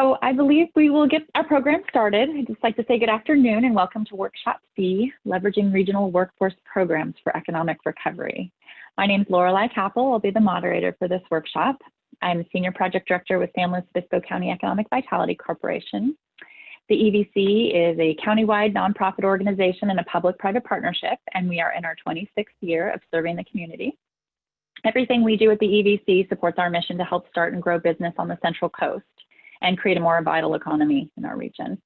So I believe we will get our program started. I'd just like to say good afternoon and welcome to Workshop C, Leveraging Regional Workforce Programs for Economic Recovery. My name is Loreli Cappel. I'll be the moderator for this workshop. I'm Senior Project Director with San Luis Obispo County Economic Vitality Corporation. The EVC is a countywide nonprofit organization and a public-private partnership, and we are in our 26th year of serving the community. Everything we do at the EVC supports our mission to help start and grow business on the Central Coast and create a more vital economy in our region.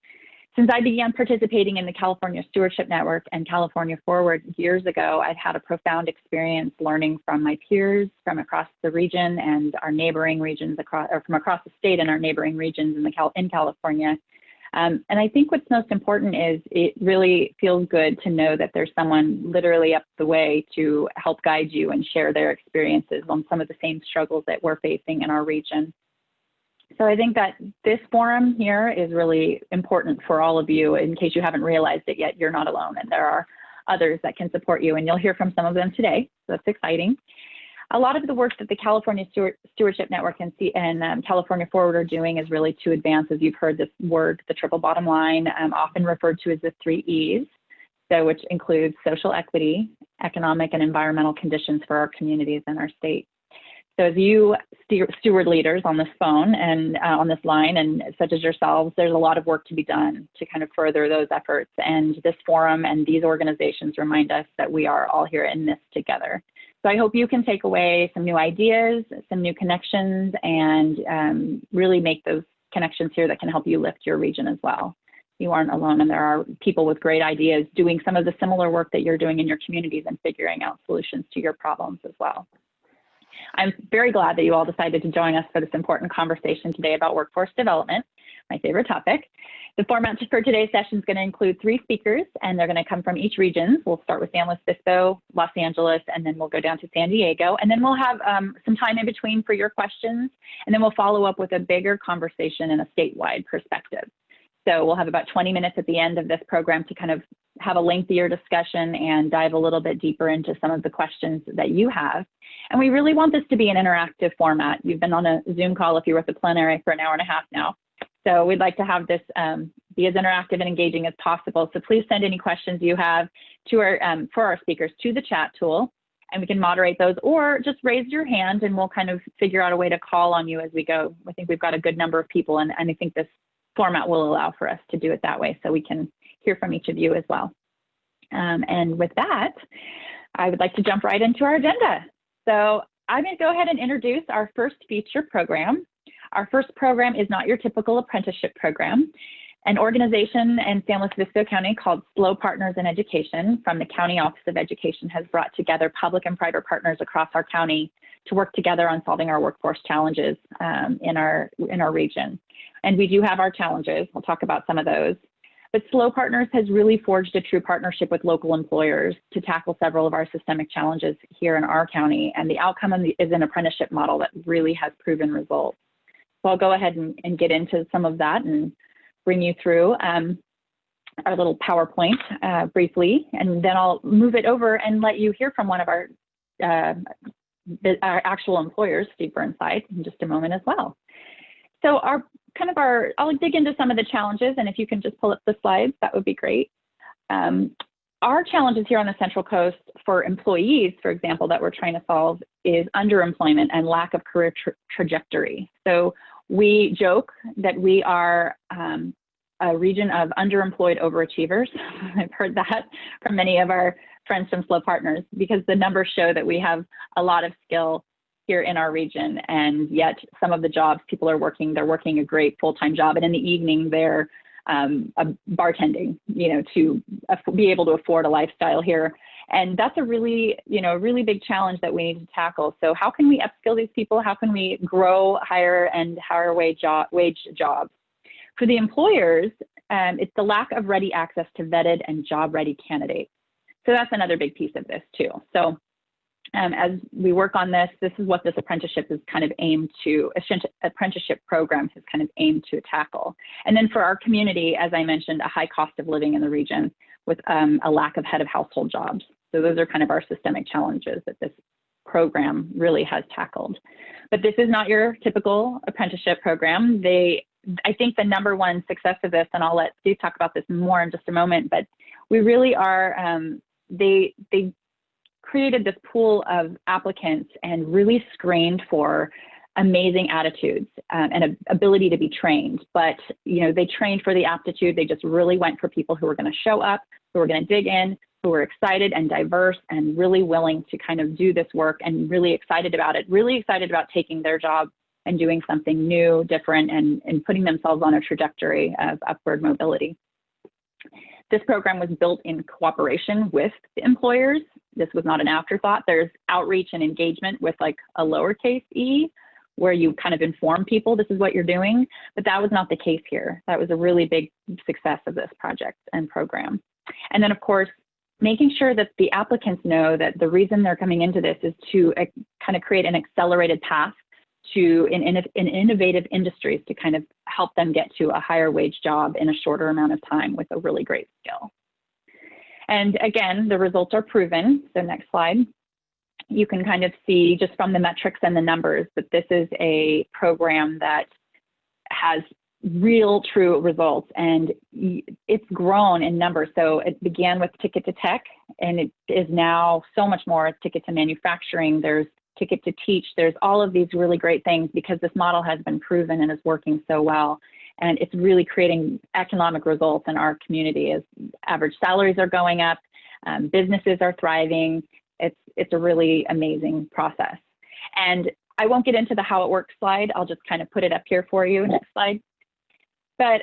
Since I began participating in the California Stewardship Network and California Forward years ago, I've had a profound experience learning from my peers from across the region and our neighboring regions, from across the state and our neighboring regions in California. And I think what's most important is it really feels good to know that there's someone literally up the way to help guide you and share their experiences on some of the same struggles that we're facing in our region. So I think that this forum here is really important for all of you. In case you haven't realized it yet, you're not alone, and there are others that can support you, and you'll hear from some of them today. So that's exciting. A lot of the work that the California Stewardship Network and California Forward are doing is really to advance, as you've heard this word, the triple bottom line, often referred to as the 3 E's, so which includes social equity, economic and environmental conditions for our communities and our state. So as you steward leaders on this phone and on this line, and such as yourselves, there's a lot of work to be done to kind of further those efforts. And this forum and these organizations remind us that we are all here in this together. So I hope you can take away some new ideas, some new connections, and really make those connections here that can help you lift your region as well. You aren't alone, and there are people with great ideas doing some of the similar work that you're doing in your communities and figuring out solutions to your problems as well. I'm very glad that you all decided to join us for this important conversation today about workforce development, my favorite topic. The format for today's session is going to include 3 speakers, and they're going to come from each region. We'll start with San Luis Obispo, Los Angeles, and then we'll go down to San Diego. And then we'll have some time in between for your questions, and then we'll follow up with a bigger conversation in a statewide perspective. So we'll have about 20 minutes at the end of this program to kind of have a lengthier discussion and dive a little bit deeper into some of the questions that you have. And we really want this to be an interactive format. You've been on a Zoom call if you were at the plenary for an hour and a half now. So we'd like to have this be as interactive and engaging as possible. So please send any questions you have to our, for our speakers to the chat tool, and we can moderate those, or just raise your hand and we'll kind of figure out a way to call on you as we go. I think we've got a good number of people, and I think this format will allow for us to do it that way so we can hear from each of you as well. And with that, I would like to jump right into our agenda. So I'm going to go ahead and introduce our first feature program. Our first program is not your typical apprenticeship program. An organization in San Luis Obispo County called SLO Partners in Education from the County Office of Education has brought together public and private partners across our county to work together on solving our workforce challenges in our region. And we do have our challenges. We'll talk about some of those. But SLO Partners has really forged a true partnership with local employers to tackle several of our systemic challenges here in our county. And the outcome is an apprenticeship model that really has proven results. So I'll go ahead and get into some of that and bring you through our little PowerPoint briefly. And then I'll move it over and let you hear from one of our actual employers, Steve Burnside, in just a moment as well. So I'll dig into some of the challenges, and if you can just pull up the slides, that would be great. Our challenges here on the Central Coast for employees, for example, that we're trying to solve is underemployment and lack of career trajectory. So we joke that we are a region of underemployed overachievers. I've heard that from many of our friends from SLO Partners, because the numbers show that we have a lot of skill here in our region, and yet some of the jobs people are working, they're working a great full-time job, and in the evening they're bartending, to be able to afford a lifestyle here. And that's a really, really big challenge that we need to tackle. So how can we upskill these people? How can we grow higher wage jobs? For the employers, it's the lack of ready access to vetted and job-ready candidates. So that's another big piece of this too. So as we work on this, this is what this apprenticeship is kind of aimed to, apprenticeship program has kind of aimed to tackle. And then for our community, as I mentioned, a high cost of living in the region with a lack of head of household jobs. So those are kind of our systemic challenges that this program really has tackled. But this is not your typical apprenticeship program. They I think the number one success of this, and I'll let Steve talk about this more in just a moment, but we really are, they created this pool of applicants and really screened for amazing attitudes and ability to be trained. But, you know, they trained for the aptitude. They just really went for people who were going to show up, who were going to dig in, who were excited and diverse and really willing to kind of do this work and really excited about it, really excited about taking their job and doing something new, different, and putting themselves on a trajectory of upward mobility. This program was built in cooperation with the employers. This was not an afterthought. There's outreach and engagement with like a lowercase e, where you kind of inform people this is what you're doing, but that was not the case here. That was a really big success of this project and program. And then of course, making sure that the applicants know that the reason they're coming into this is to kind of create an accelerated path to in innovative industries to kind of help them get to a higher wage job in a shorter amount of time with a really great skill. And again, the results are proven. So next slide. You can kind of see just from the metrics and the numbers that this is a program that has real true results, and it's grown in numbers. So it began with Ticket to Tech, and it is now so much more. Ticket to Manufacturing, there's Ticket to Teach, there's all of these really great things because this model has been proven and is working so well. And it's really creating economic results in our community as average salaries are going up, businesses are thriving. It's a really amazing process. And I won't get into the how it works slide. I'll just kind of put it up here for you. Next slide. But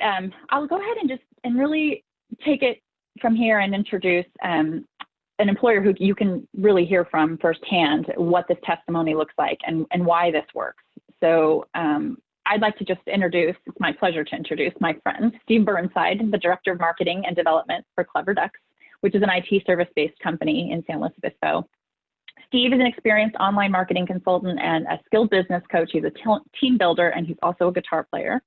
I'll go ahead and really take it from here and introduce an employer who you can really hear from firsthand what this testimony looks like and why this works. So I'd like to just introduce, it's my pleasure to introduce my friend, Steve Burnside, the Director of Marketing and Development for Clever Ducks, which is an IT service-based company in San Luis Obispo. Steve is an experienced online marketing consultant and a skilled business coach. He's a team builder, and he's also a guitar player.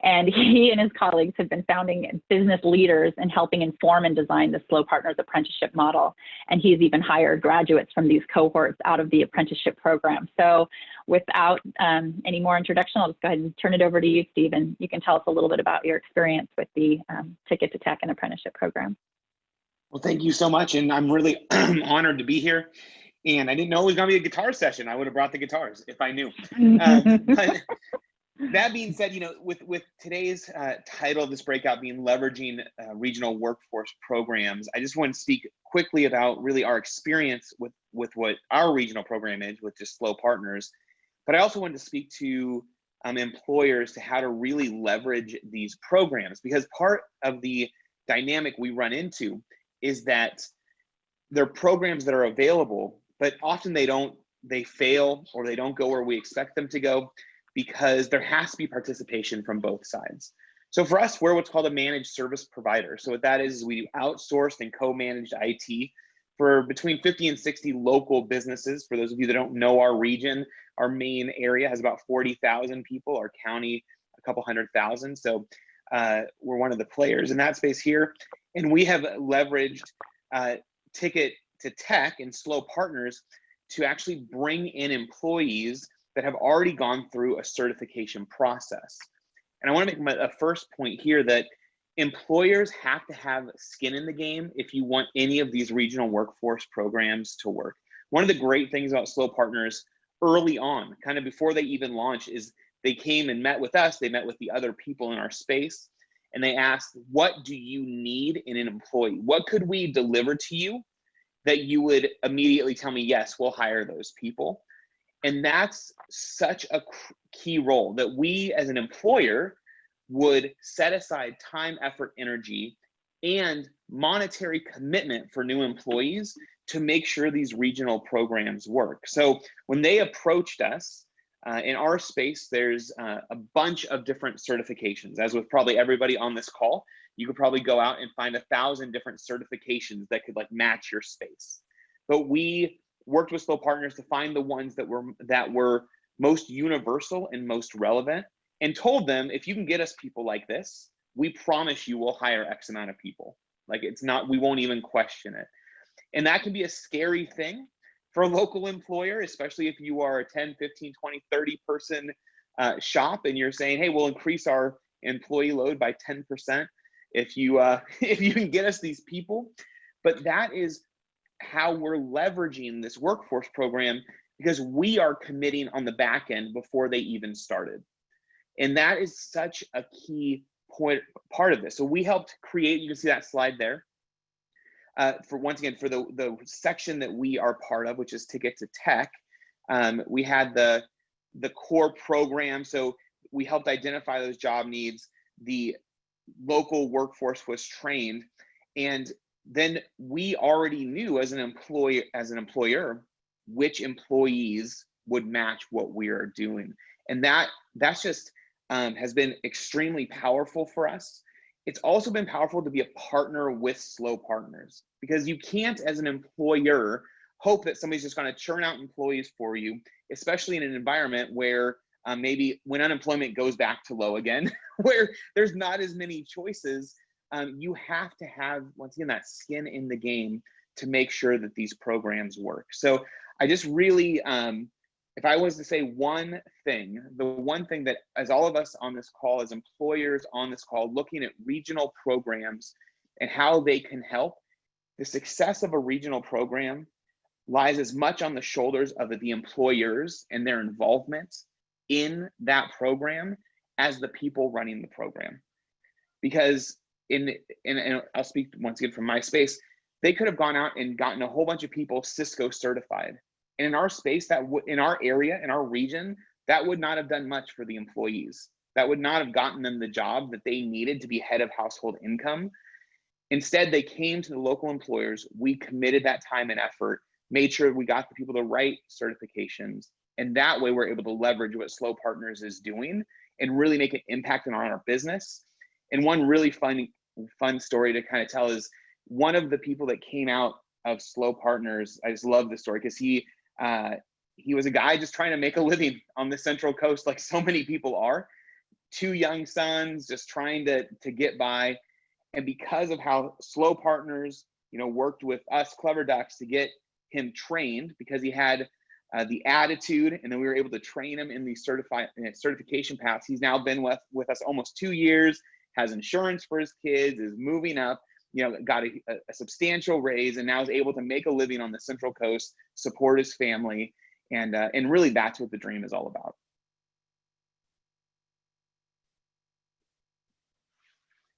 And he and his colleagues have been founding business leaders and helping inform and design the Slow Partners apprenticeship model. And he's even hired graduates from these cohorts out of the apprenticeship program. So without any more introduction, I'll just go ahead and turn it over to you, Steve, and you can tell us a little bit about your experience with the Ticket to Tech and apprenticeship program. Well, thank you so much. And I'm really honored to be here. And I didn't know it was going to be a guitar session. I would have brought the guitars if I knew. But that being said, you know, with today's title of this breakout being leveraging regional workforce programs, I just want to speak quickly about really our experience with what our regional program is with just Slow Partners. But I also wanted to speak to employers to how to really leverage these programs, because part of the dynamic we run into is that there are programs that are available, but often they fail or they don't go where we expect them to go, because there has to be participation from both sides. So for us, we're what's called a managed service provider. So what that is we outsourced and co-managed IT for between 50 and 60 local businesses. For those of you that don't know our region, our main area has about 40,000 people, our county, a couple 100,000. So we're one of the players in that space here. And we have leveraged Ticket to Tech and Slow Partners to actually bring in employees that have already gone through a certification process. And I want to make a first point here that employers have to have skin in the game if you want any of these regional workforce programs to work. One of the great things about Slow Partners early on, kind of before they even launched, is they came and met with us, they met with the other people in our space, and they asked, what do you need in an employee? What could we deliver to you that you would immediately tell me, yes, we'll hire those people? And that's such a key role, that we as an employer would set aside time, effort, energy, and monetary commitment for new employees to make sure these regional programs work. So when they approached us, in our space, there's a bunch of different certifications. As with probably everybody on this call, you could probably go out and find 1,000 different certifications that could like match your space. But we worked with Slow Partners to find the ones that were most universal and most relevant, and told them, if you can get us people like this, we promise you we'll hire X amount of people. Like it's not, we won't even question it. And that can be a scary thing for a local employer, especially if you are a 10, 15, 20, 30 person shop and you're saying, hey, we'll increase our employee load by 10% if you if you can get us these people. But that is how we're leveraging this workforce program, because we are committing on the back end before they even started. And that is such a key part of this. So we helped create, you can see that slide there. For once again, for the section that we are part of, which is Ticket to Tech, we had the core program. So we helped identify those job needs. The local workforce was trained, and then we already knew as an employer, which employees would match what we are doing. And that's just has been extremely powerful for us. It's also been powerful to be a partner with slow partners, because you can't, as an employer, hope that somebody's just going to churn out employees for you, especially in an environment where maybe when unemployment goes back to low again, where there's not as many choices. You have to have, once again, that skin in the game to make sure that these programs work. So I just really, if I was to say one thing, the one thing that, as all of us on this call, as employers on this call, looking at regional programs and how they can help, the success of a regional program lies as much on the shoulders of the employers and their involvement in that program as the people running the program. Because and I'll speak once again from my space, they could have gone out and gotten a whole bunch of people Cisco certified. And in our space, in our area, in our region, that would not have done much for the employees. That would not have gotten them the job that they needed to be head of household income. Instead, they came to the local employers. We committed that time and effort, made sure we got the people the right certifications. And that way we're able to leverage what Slow Partners is doing and really make an impact on our business. And one really fun story to kind of tell is one of the people that came out of Slow Partners. I just love this story because he was a guy just trying to make a living on the Central Coast, like so many people are. 2 young sons, just trying to get by. And because of how Slow Partners, worked with us Clever Ducks to get him trained, because he had the attitude, and then we were able to train him in the certification paths. He's now been with us almost 2 years, has insurance for his kids, is moving up, got a substantial raise, and now is able to make a living on the Central Coast, support his family, and really that's what the dream is all about.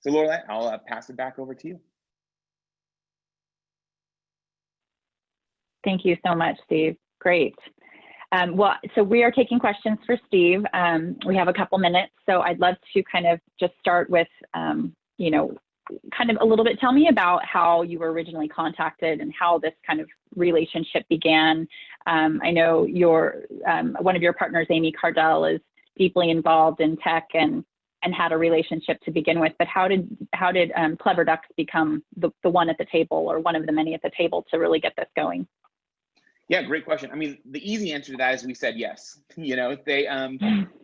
So Loreli, I'll pass it back over to you. Thank you so much, Steve. Great. Well, so we are taking questions for Steve. We have a couple minutes, so I'd love to kind of just start with, kind of a little bit, tell me about how you were originally contacted and how this kind of relationship began. I know one of your partners, Amy Cardell, is deeply involved in tech and had a relationship to begin with, but how did Clever Ducks become the one at the table, or one of the many at the table, to really get this going? Yeah, great question. I mean, the easy answer to that is we said yes. They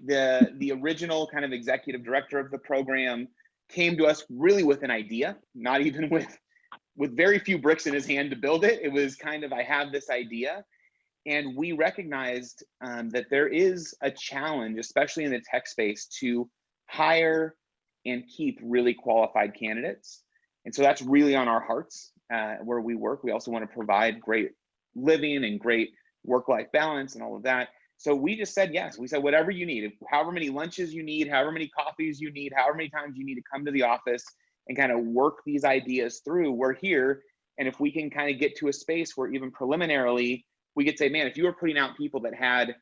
the original kind of executive director of the program came to us really with an idea, not even with very few bricks in his hand to build it. It was kind of, I have this idea. And we recognized that there is a challenge, especially in the tech space, to hire and keep really qualified candidates. And so that's really on our hearts where we work. We also want to provide great living and great work-life balance and all of that. So we just said yes. We said whatever you need, however many lunches you need, however many coffees you need, however many times you need to come to the office and kind of work these ideas through, we're here. And if we can kind of get to a space where even preliminarily we could say, man, if you were putting out people that had,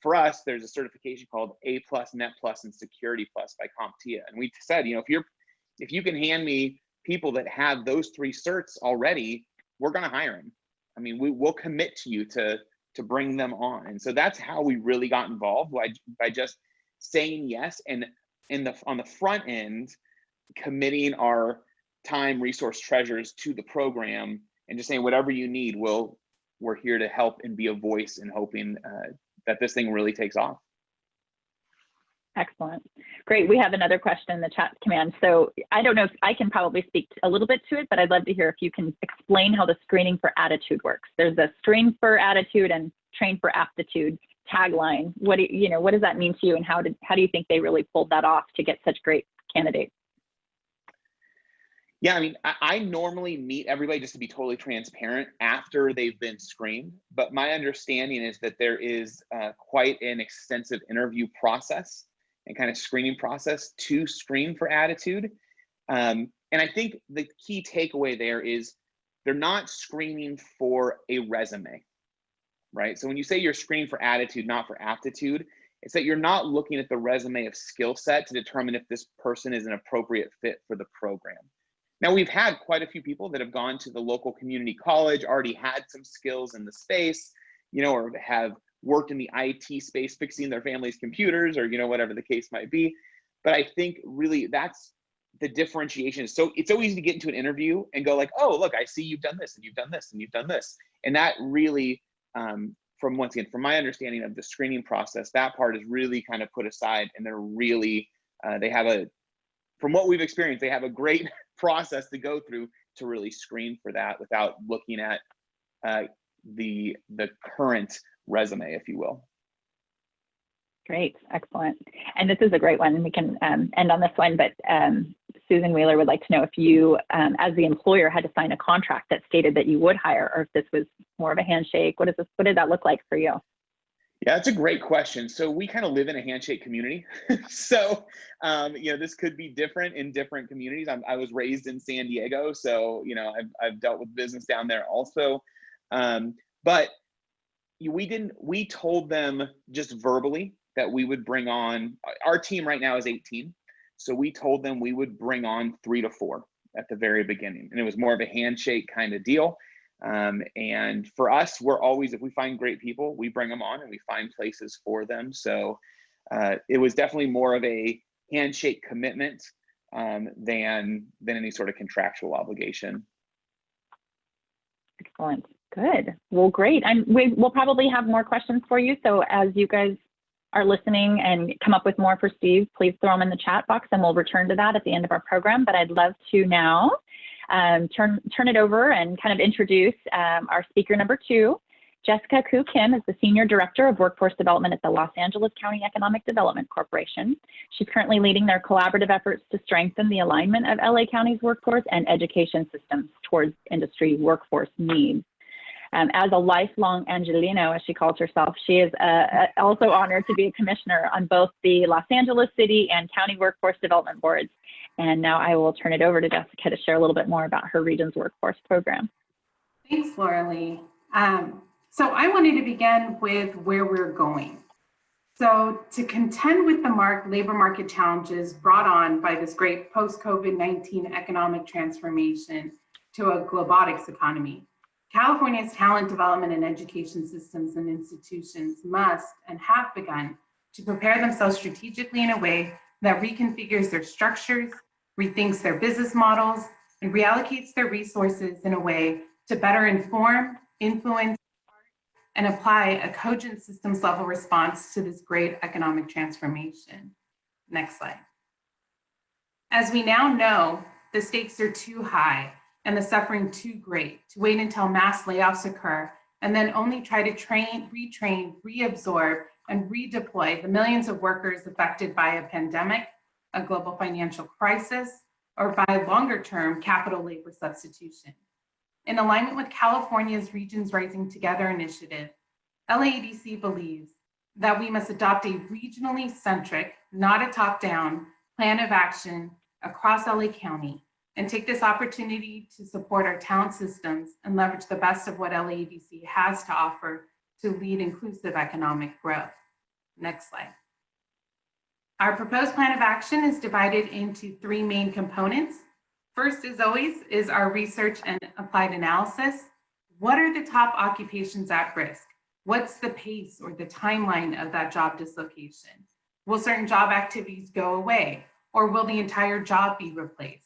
for us, there's a certification called A+, Net Plus, and Security Plus by CompTIA. And we said, if you can hand me people that have those 3 certs already, we're going to hire them. I mean, we'll commit to you to bring them on. And so that's how we really got involved, by just saying yes, and on the front end, committing our time, resource, treasures to the program, and just saying whatever you need, we're here to help and be a voice, and hoping that this thing really takes off. Excellent. Great. We have another question in the chat command. So I don't know if I can probably speak a little bit to it, but I'd love to hear if you can explain how the screening for attitude works. There's a screen for attitude and train for aptitude. tagline? What does that mean to you, and how do you think they really pulled that off to get such great candidates? Yeah, I mean, I normally meet everybody, just to be totally transparent, after they've been screened. But my understanding is that there is quite an extensive interview process and kind of screening process to screen for attitude. And I think the key takeaway there is they're not screening for a resume, right? So when you say you're screened for attitude, not for aptitude, it's that you're not looking at the resume of skill set to determine if this person is an appropriate fit for the program. Now, we've had quite a few people that have gone to the local community college, already had some skills in the space, or have worked in the IT space, fixing their family's computers, or, whatever the case might be. But I think really that's the differentiation. So it's so easy to get into an interview and go like, oh, look, I see you've done this and you've done this and you've done this. And that really, from my understanding of the screening process, that part is really kind of put aside, and they're really, from what we've experienced, they have a great process to go through to really screen for that without looking at the current resume, if you will. Great, excellent. And this is a great one, and we can end on this one, but Susan Wheeler would like to know if you, as the employer, had to sign a contract that stated that you would hire, or if this was more of a handshake. What did that look like for you? Yeah, that's a great question. So we kind of live in a handshake community. So, this could be different in different communities. I was raised in San Diego, so, I've dealt with business down there also. But we told them just verbally that we would bring on, our team right now is 18. So we told them we would bring on 3 to 4 at the very beginning. And it was more of a handshake kind of deal. And for us, we're always, if we find great people, we bring them on and we find places for them. So it was definitely more of a handshake commitment than any sort of contractual obligation. Excellent. Good. Well, great. We'll probably have more questions for you. So as you guys are listening and come up with more for Steve, please throw them in the chat box and we'll return to that at the end of our program. But I'd love to now turn it over and kind of introduce our speaker number 2. Jessica Koo Kim is the Senior Director of Workforce Development at the Los Angeles County Economic Development Corporation. She's currently leading their collaborative efforts to strengthen the alignment of LA County's workforce and education systems towards industry workforce needs. As a lifelong Angelino, as she calls herself, she is also honored to be a commissioner on both the Los Angeles City and County Workforce Development Boards. And now I will turn it over to Jessica to share a little bit more about her region's workforce program. Thanks, Loreli. So I wanted to begin with where we're going. So to contend with the labor market challenges brought on by this great post-COVID-19 economic transformation to a globotics economy, California's talent development and education systems and institutions must and have begun to prepare themselves strategically in a way that reconfigures their structures, rethinks their business models, and reallocates their resources in a way to better inform, influence, and apply a cogent systems level response to this great economic transformation. Next slide. As we now know, the stakes are too high and the suffering too great to wait until mass layoffs occur and then only try to train, retrain, reabsorb, and redeploy the millions of workers affected by a pandemic, a global financial crisis, or by longer-term capital labor substitution. In alignment with California's Regions Rising Together initiative, LAADC believes that we must adopt a regionally centric, not a top-down, plan of action across LA County and take this opportunity to support our talent systems and leverage the best of what LAADC has to offer to lead inclusive economic growth. Next slide. Our proposed plan of action is divided into 3 main components. First, as always, is our research and applied analysis. What are the top occupations at risk? What's the pace or the timeline of that job dislocation? Will certain job activities go away, or will the entire job be replaced?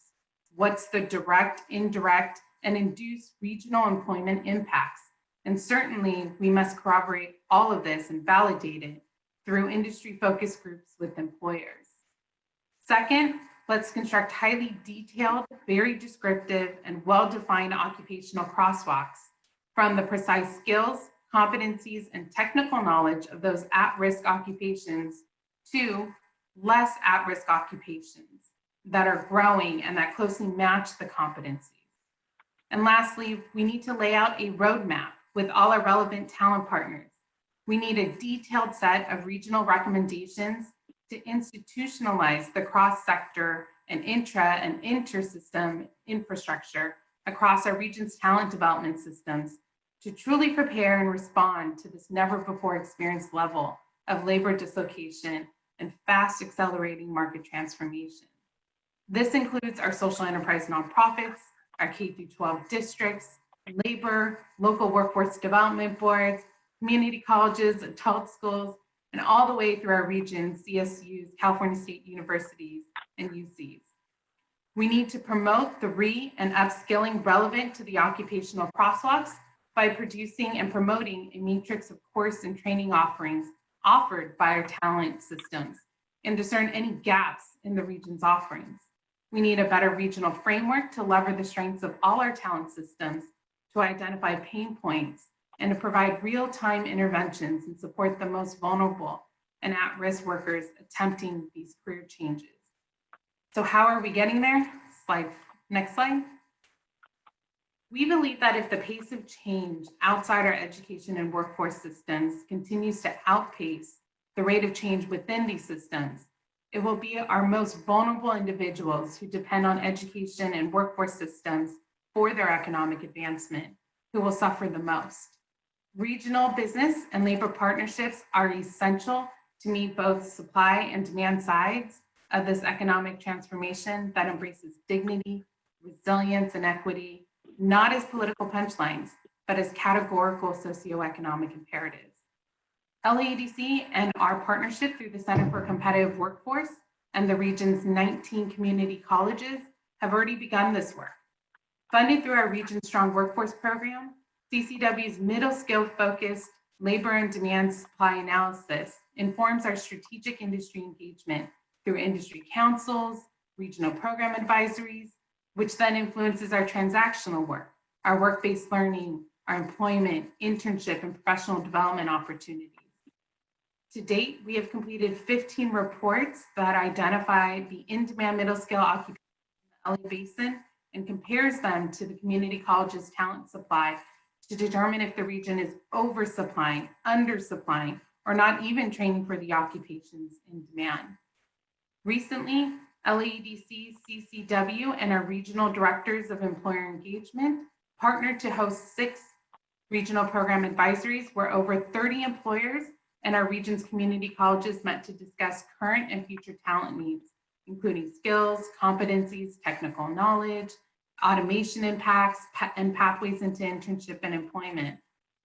What's the direct, indirect, and induced regional employment impacts? And certainly, we must corroborate all of this and validate it through industry focus groups with employers. Second, let's construct highly detailed, very descriptive, and well-defined occupational crosswalks from the precise skills, competencies, and technical knowledge of those at-risk occupations to less at-risk occupations that are growing and that closely match the competencies. And lastly, we need to lay out a roadmap with all our relevant talent partners. We need a detailed set of regional recommendations to institutionalize the cross-sector and intra and inter-system infrastructure across our region's talent development systems to truly prepare and respond to this never before experienced level of labor dislocation and fast accelerating market transformation. This includes our social enterprise nonprofits, our K-12 districts, labor, local workforce development boards, community colleges, adult schools, and all the way through our regions, CSUs, California State Universities, and UCs. We need to promote the and upskilling relevant to the occupational crosswalks by producing and promoting a matrix of course and training offerings offered by our talent systems and discern any gaps in the region's offerings. We need a better regional framework to lever the strengths of all our talent systems to identify pain points and to provide real-time interventions and support the most vulnerable and at-risk workers attempting these career changes. So how are we getting there? Next slide. We believe that if the pace of change outside our education and workforce systems continues to outpace the rate of change within these systems, it will be our most vulnerable individuals who depend on education and workforce systems for their economic advancement who will suffer the most. Regional business and labor partnerships are essential to meet both supply and demand sides of this economic transformation that embraces dignity, resilience, and equity, not as political punchlines, but as categorical socioeconomic imperatives. LAEDC and our partnership through the Center for Competitive Workforce and the region's 19 community colleges have already begun this work. Funded through our Region Strong Workforce Program, CCW's middle skill focused labor and demand supply analysis informs our strategic industry engagement through industry councils, regional program advisories, which then influences our transactional work, our work-based learning, our employment, internship, and professional development opportunities. To date, we have completed 15 reports that identify the in-demand middle skill occupation in the LA Basin and compares them to the community college's talent supply to determine if the region is oversupplying, undersupplying, or not even training for the occupations in demand. Recently, LAEDC, CCW, and our regional directors of employer engagement partnered to host 6 regional program advisories where over 30 employers and our region's community colleges met to discuss current and future talent needs, including skills, competencies, technical knowledge, automation impacts, and pathways into internship and employment,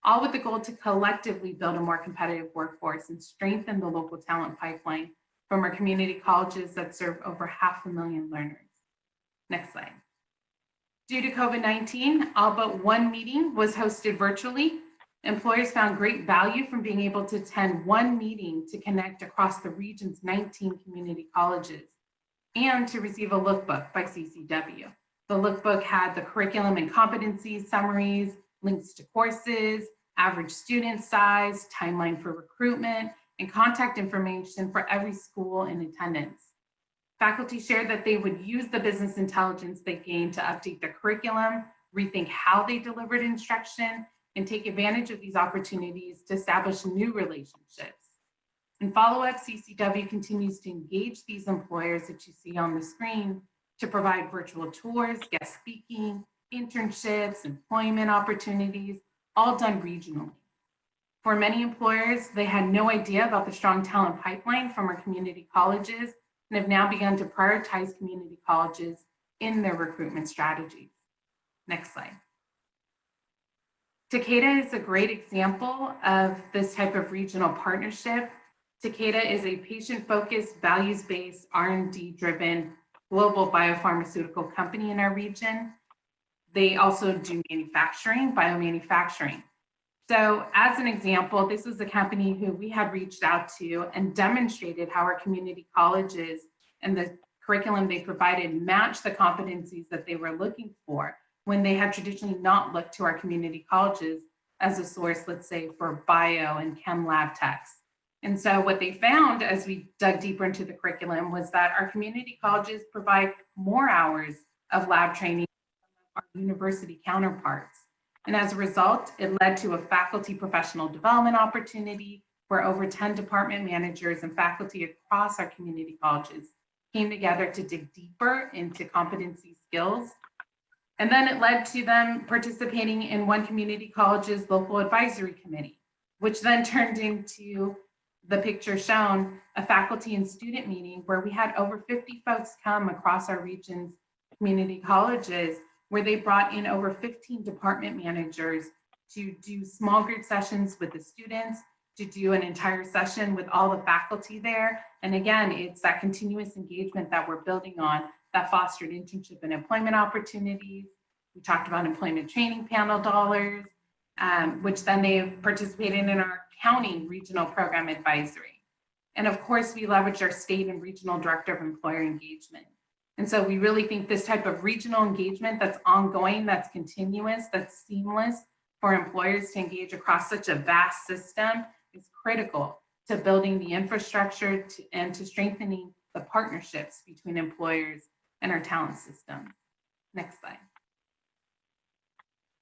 all with the goal to collectively build a more competitive workforce and strengthen the local talent pipeline from our community colleges that serve over 500,000 learners. Next slide. Due to COVID-19, all but one meeting was hosted virtually. Employers found great value from being able to attend one meeting to connect across the region's 19 community colleges and to receive a lookbook by CCW. The lookbook had the curriculum and competencies summaries, links to courses, average student size, timeline for recruitment, and contact information for every school in attendance. Faculty shared that they would use the business intelligence they gained to update the curriculum, rethink how they delivered instruction, and take advantage of these opportunities to establish new relationships. In follow-up, CCW continues to engage these employers that you see on the screen to provide virtual tours, guest speaking, internships, employment opportunities, all done regionally. For many employers, they had no idea about the strong talent pipeline from our community colleges and have now begun to prioritize community colleges in their recruitment strategies. Next slide. Takeda is a great example of this type of regional partnership. Takeda is a patient-focused, values-based, R&D-driven global biopharmaceutical company in our region. They also do manufacturing, biomanufacturing. So as an example, this was a company who we had reached out to and demonstrated how our community colleges and the curriculum they provided matched the competencies that they were looking for when they had traditionally not looked to our community colleges as a source, let's say, for bio and chem lab techs. And so what they found as we dug deeper into the curriculum was that our community colleges provide more hours of lab training than our university counterparts. And as a result, it led to a faculty professional development opportunity where over 10 department managers and faculty across our community colleges came together to dig deeper into competency skills. And then it led to them participating in one community college's local advisory committee, which then turned into the picture shown, a faculty and student meeting where we had over 50 folks come across our region's community colleges, where they brought in over 15 department managers to do small group sessions with the students, to do an entire session with all the faculty there. And again, it's that continuous engagement that we're building on that fostered internship and employment opportunities. We talked about employment training panel dollars, which then they participated in our county regional program advisory. And of course, we leveraged our state and regional director of employer engagement. And so we really think this type of regional engagement that's ongoing, that's continuous, that's seamless for employers to engage across such a vast system is critical to building the infrastructure and to strengthening the partnerships between employers and our talent system. Next slide.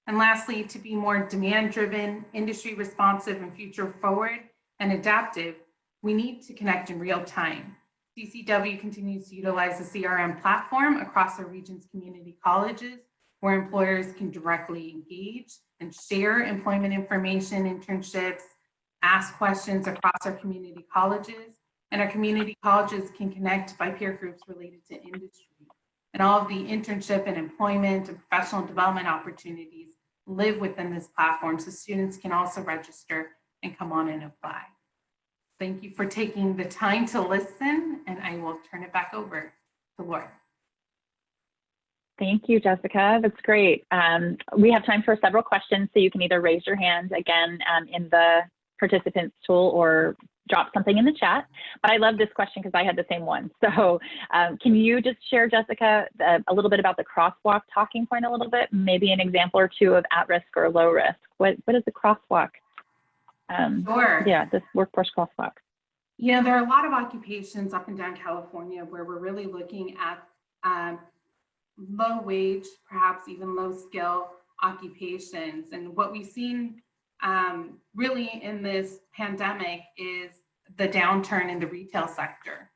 And lastly, to be more demand-driven, industry responsive, and future forward and adaptive, we need to connect in real time. CCW continues to utilize the CRM platform across our region's community colleges, where employers can directly engage and share employment information, internships, ask questions across our community colleges, and our community colleges can connect by peer groups related to industry. And all of the internship and employment and professional development opportunities live within this platform, so students can also register and come on and apply. Thank you for taking the time to listen, and I will turn it back over to Laura. Thank you, Jessica. That's great. We have time for several questions, so you can either raise your hand again in the participants tool or drop something in the chat. But I love this question because I had the same one. So can you just share, Jessica, a little bit about the crosswalk talking point a little bit, maybe an example or two of at-risk or low risk? What is the crosswalk? Sure. Yeah, this workforce crosswalk. You know, there are a lot of occupations up and down California where we're really looking at low wage, perhaps even low skill occupations. And what we've seen really in this pandemic is the downturn in the retail sector.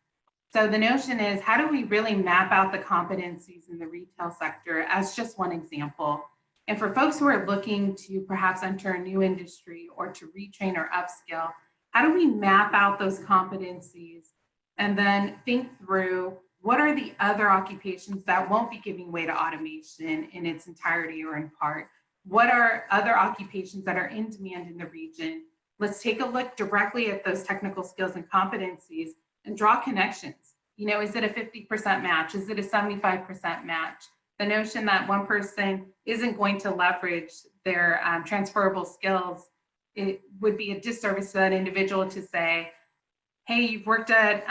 So the notion is, how do we really map out the competencies in the retail sector as just one example? And for folks who are looking to perhaps enter a new industry or to retrain or upskill, how do we map out those competencies and then think through what are the other occupations that won't be giving way to automation in its entirety or in part? What are other occupations that are in demand in the region? Let's take a look directly at those technical skills and competencies and draw connections. You know, is it a 50% match? Is it a 75% match? The notion that one person isn't going to leverage their transferable skills, it would be a disservice to that individual to say, hey, you've worked at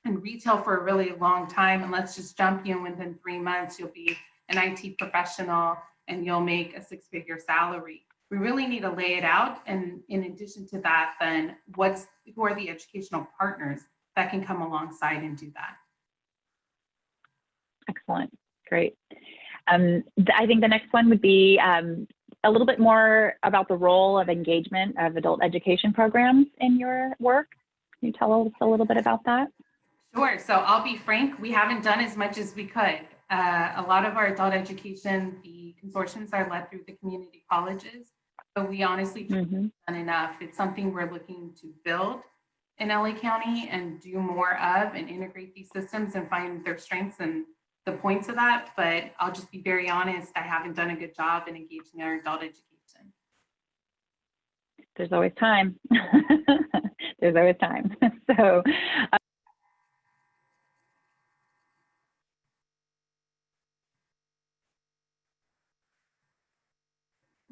in retail for a really long time, and let's just jump you in within 3 months, you'll be an IT professional and you'll make a six-figure salary. We really need to lay it out. And in addition to that, then who are the educational partners that can come alongside and do that? Excellent, great. I think the next one would be a little bit more about the role of engagement of adult education programs in your work. Can you tell us a little bit about that? Sure, so I'll be frank, we haven't done as much as we could. A lot of our adult education, the consortiums are led through the community colleges, but we honestly haven't done enough. It's something we're looking to build in LA County and do more of and integrate these systems and find their strengths and the points of that. But I'll just be very honest, I haven't done a good job in engaging our adult education. There's always time. There's always time. So.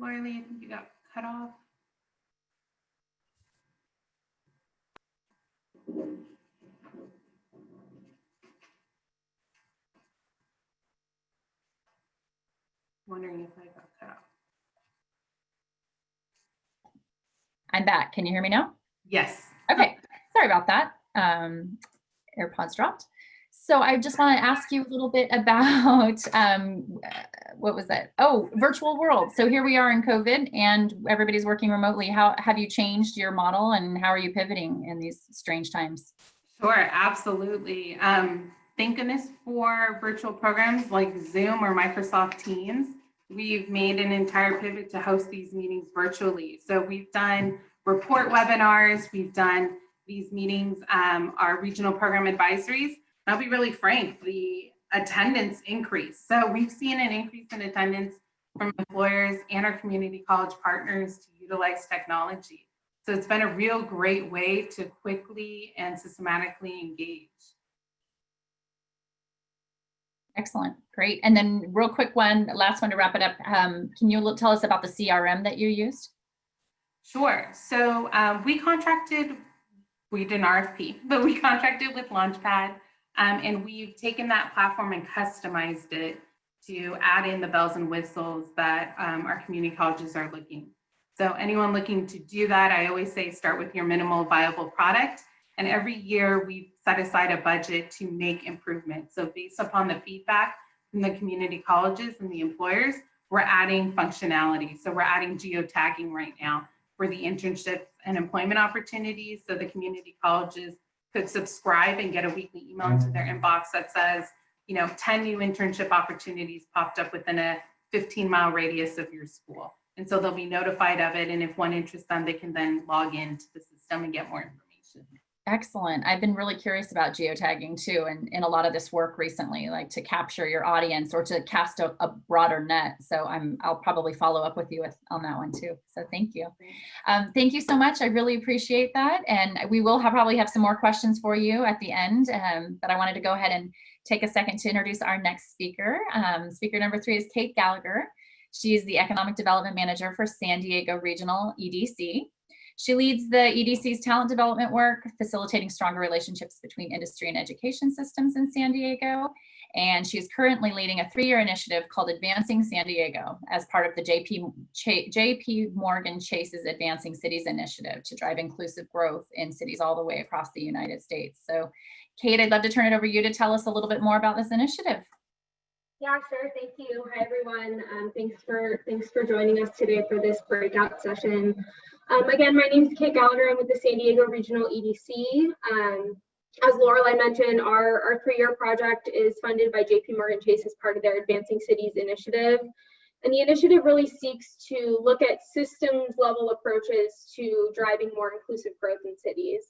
Loreli, I think you got cut off. Wondering if I got cut off. I'm back. Can you hear me now? Yes. Okay. Sorry about that. AirPods dropped. So I just want to ask you a little bit about, what was that? Oh, virtual world. So here we are in COVID and everybody's working remotely. How have you changed your model and how are you pivoting in these strange times? Sure, absolutely. Thank goodness for virtual programs like Zoom or Microsoft Teams. We've made an entire pivot to host these meetings virtually. So we've done report webinars, we've done these meetings, our regional program advisories. I'll be really frank, the attendance increase. So we've seen an increase in attendance from employers and our community college partners to utilize technology. So it's been a real great way to quickly and systematically engage. Excellent, great. And then real quick one, last one to wrap it up. Can you tell us about the CRM that you used? Sure, so we did an RFP, but we contracted with Launchpad and we've taken that platform and customized it to add in the bells and whistles that our community colleges are looking. So anyone looking to do that, I always say start with your minimal viable product. And every year we set aside a budget to make improvements. So based upon the feedback from the community colleges and the employers, we're adding functionality. So we're adding geotagging right now for the internships and employment opportunities. So the community colleges could subscribe and get a weekly email into their inbox that says, 10 new internship opportunities popped up within a 15-mile radius of your school. And so they'll be notified of it. And if one interests them, they can then log into the system and get more information. Excellent. I've been really curious about geotagging too, and in a lot of this work recently, like to capture your audience or to cast a broader net. So I'll probably follow up with you on that one too. So thank you. Thank you so much. I really appreciate that. And we will probably have some more questions for you at the end, but I wanted to go ahead and take a second to introduce our next speaker. Speaker number 3 is Kate Gallagher. She is the Economic Development Manager for San Diego Regional EDC. She leads the EDC's talent development work, facilitating stronger relationships between industry and education systems in San Diego. And she's currently leading a 3-year initiative called Advancing San Diego as part of the JP Morgan Chase's Advancing Cities Initiative to drive inclusive growth in cities all the way across the United States. So Kate, I'd love to turn it over to you to tell us a little bit more about this initiative. Yeah, sure. Thank you. Hi, everyone. Thanks for joining us today for this breakout session. Again, my name is Kate Gallagher. I'm with the San Diego Regional EDC. As Loreli mentioned, our 3-year project is funded by JP Morgan Chase as part of their Advancing Cities initiative. And the initiative really seeks to look at systems level approaches to driving more inclusive growth in cities.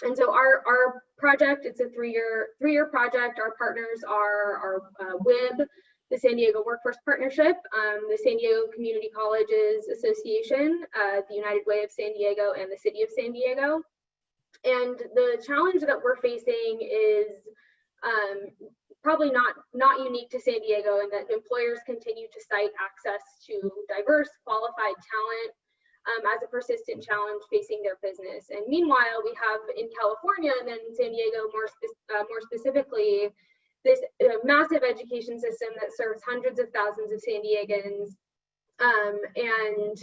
And so our project, it's a 3-year project. Our partners are WIB, the San Diego Workforce Partnership, the San Diego Community Colleges Association, the United Way of San Diego, and the City of San Diego. And the challenge that we're facing is probably not unique to San Diego, in that employers continue to cite access to diverse, qualified talent as a persistent challenge facing their business. And meanwhile, we have in California and then in San Diego more specifically, this massive education system that serves hundreds of thousands of San Diegans, and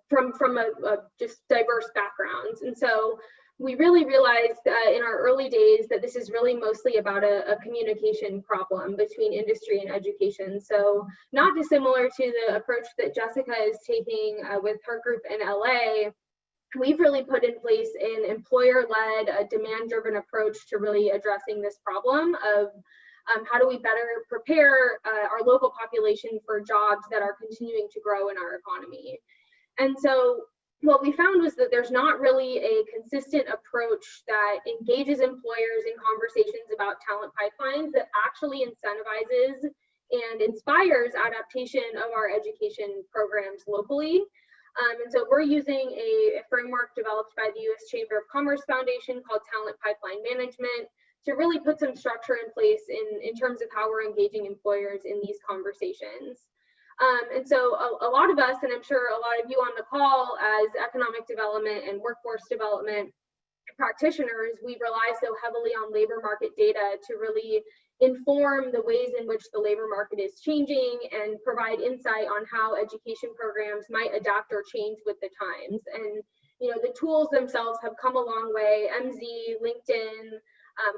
from just diverse backgrounds. And so we really realized in our early days that this is really mostly about a communication problem between industry and education. So not dissimilar to the approach that Jessica is taking with her group in LA, we've really put in place an employer-led, demand-driven approach to really addressing this problem of how do we better prepare our local population for jobs that are continuing to grow in our economy. And so what we found was that there's not really a consistent approach that engages employers in conversations about talent pipelines that actually incentivizes and inspires adaptation of our education programs locally. And so we're using a framework developed by the U.S. Chamber of Commerce Foundation called Talent Pipeline Management to really put some structure in place in terms of how we're engaging employers in these conversations. And so a lot of us, and I'm sure a lot of you on the call as economic development and workforce development practitioners, we rely so heavily on labor market data to really inform the ways in which the labor market is changing and provide insight on how education programs might adapt or change with the times. And the tools themselves have come a long way. MZ, LinkedIn,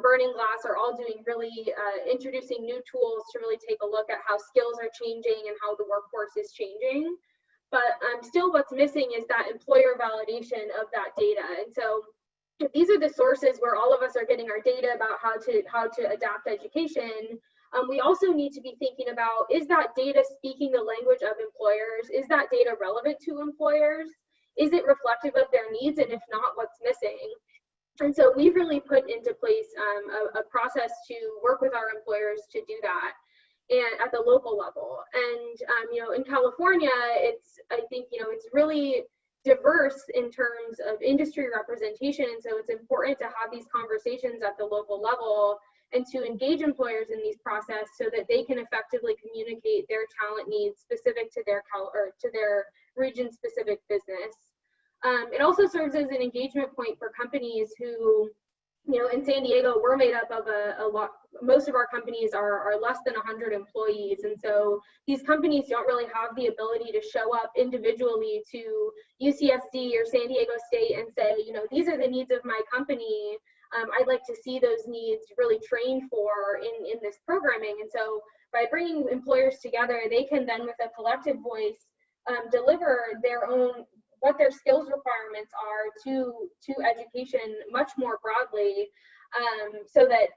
Burning Glass are all doing really introducing new tools to really take a look at how skills are changing and how the workforce is changing. But still what's missing is that employer validation of that data. And so if these are the sources where all of us are getting our data about how to adapt education, we also need to be thinking about, is that data speaking the language of employers? Is that data relevant to employers? Is it reflective of their needs? And if not, what's missing? And so we've really put into place a process to work with our employers to do that, and at the local level. And in California, I think it's really diverse in terms of industry representation, and so it's important to have these conversations at the local level and to engage employers in these processes so that they can effectively communicate their talent needs specific to their region specific business. It also serves as an engagement point for companies who, in San Diego, we're made up of a lot. Most of our companies are less than 100 employees. And so these companies don't really have the ability to show up individually to UCSD or San Diego State and say, these are the needs of my company. I'd like to see those needs really trained for in this programming. And so by bringing employers together, they can then, with a collective voice, deliver what their skills requirements are to education much more broadly, so that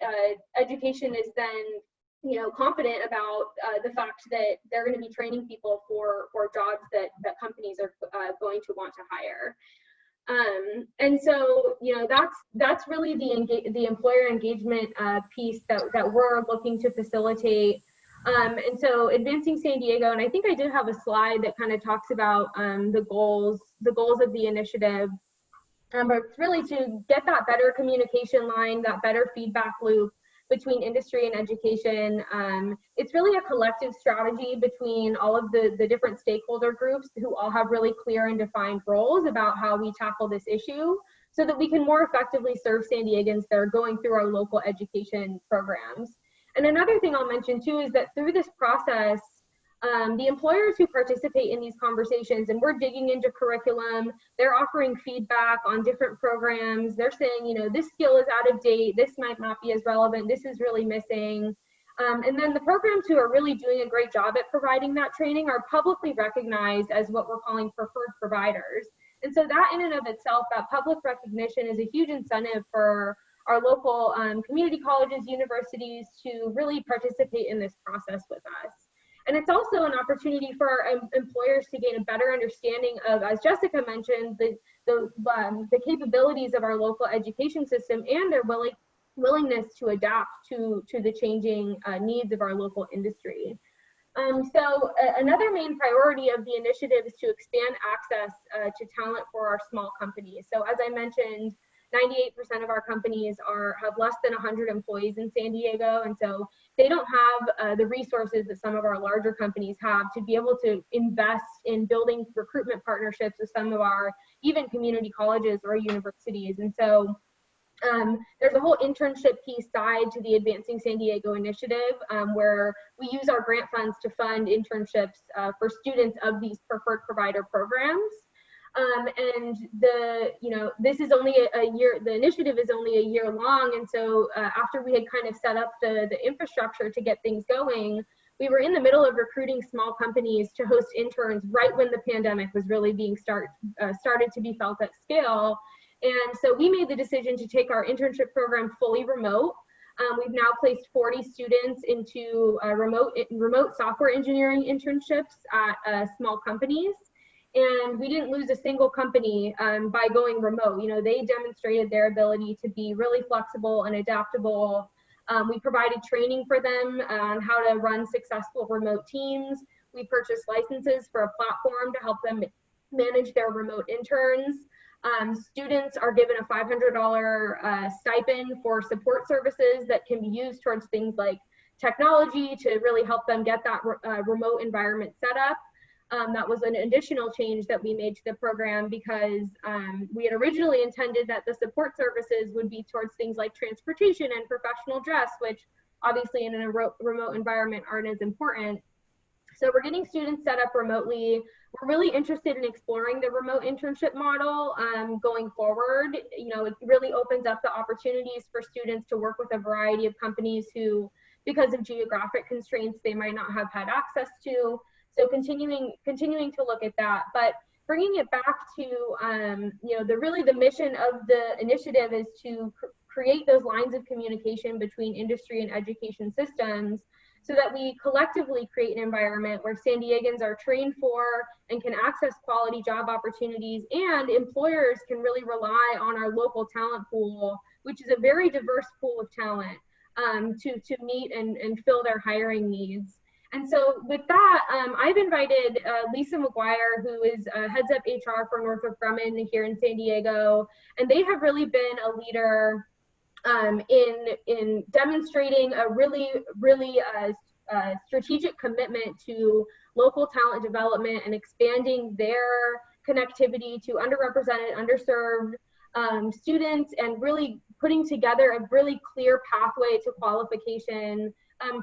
education is then confident about the fact that they're going to be training people for jobs that companies are going to want to hire. And so that's really the employer engagement piece that we're looking to facilitate. And so advancing San Diego, and I think I did have a slide that kind of talks about the goals of the initiative, but it's really to get that better communication line, that better feedback loop between industry and education. It's really a collective strategy between all of the different stakeholder groups who all have really clear and defined roles about how we tackle this issue so that we can more effectively serve San Diegans that are going through our local education programs. And another thing I'll mention too is that through this process, the employers who participate in these conversations, and we're digging into curriculum, they're offering feedback on different programs. They're saying, this skill is out of date, this might not be as relevant, this is really missing. And then the programs who are really doing a great job at providing that training are publicly recognized as what we're calling preferred providers. And so that in and of itself, that public recognition is a huge incentive for our local community colleges, universities to really participate in this process with us. And it's also an opportunity for our employers to gain a better understanding of, as Jessica mentioned, the capabilities of our local education system and their willingness to adapt to the changing needs of our local industry. So another main priority of the initiative is to expand access to talent for our small companies. So as I mentioned, 98% of our companies have less than 100 employees in San Diego, and so they don't have the resources that some of our larger companies have to be able to invest in building recruitment partnerships with some of our even community colleges or universities. And so there's a whole internship piece side to the Advancing San Diego initiative, where we use our grant funds to fund internships for students of these preferred provider programs. And this is only a year, the initiative is only a year long. And so after we had kind of set up the infrastructure to get things going, we were in the middle of recruiting small companies to host interns right when the pandemic was really being started to be felt at scale. And so we made the decision to take our internship program fully remote. We've now placed 40 students into remote software engineering internships at small companies. And we didn't lose a single company by going remote. They demonstrated their ability to be really flexible and adaptable. We provided training for them on how to run successful remote teams. We purchased licenses for a platform to help them manage their remote interns. Students are given a $500 stipend for support services that can be used towards things like technology to really help them get that remote environment set up. That was an additional change that we made to the program because we had originally intended that the support services would be towards things like transportation and professional dress, which obviously in a remote environment aren't as important. So we're getting students set up remotely. We're really interested in exploring the remote internship model going forward. You know, it really opens up the opportunities for students to work with a variety of companies who, because of geographic constraints, they might not have had access to. So continuing to look at that, but bringing it back to, you know, the mission of the initiative is to create those lines of communication between industry and education systems so that we collectively create an environment where San Diegans are trained for and can access quality job opportunities, and employers can really rely on our local talent pool, which is a very diverse pool of talent, to meet and fill their hiring needs. And so with that, I've invited Lisa McGuire, who is heads up HR for Northrop Grumman here in San Diego, and they have really been a leader in demonstrating a really strategic commitment to local talent development and expanding their connectivity to underrepresented, underserved students, and really putting together a really clear pathway to qualification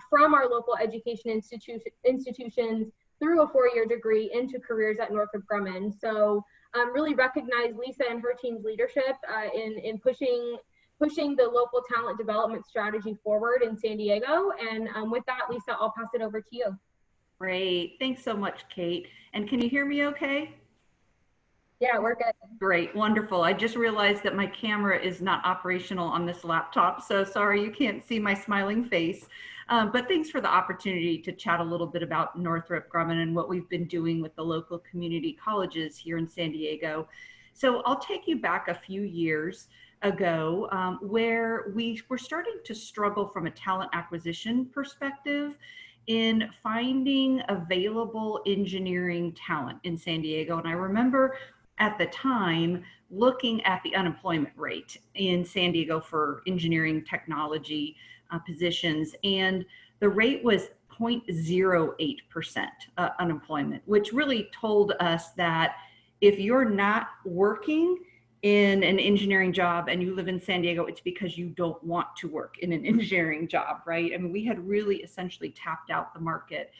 from our local education institutions through a 4-year degree into careers at Northrop Grumman. So really recognize Lisa and her team's leadership in pushing the local talent development strategy forward in San Diego. And with that, Lisa, I'll pass it over to you. Great. Thanks so much, Kate. And can you hear me okay? Yeah, we're good. Great. Wonderful. I just realized that my camera is not operational on this laptop, so sorry you can't see my smiling face. But thanks for the opportunity to chat a little bit about Northrop Grumman and what we've been doing with the local community colleges here in San Diego. So I'll take you back a few years ago where we were starting to struggle from a talent acquisition perspective in finding available engineering talent in San Diego. And I remember at the time looking at the unemployment rate in San Diego for engineering technology positions, and the rate was 0.08% unemployment, which really told us that if you're not working in an engineering job and you live in San Diego, it's because you don't want to work in an engineering job, right? I mean, we had really essentially tapped out the market.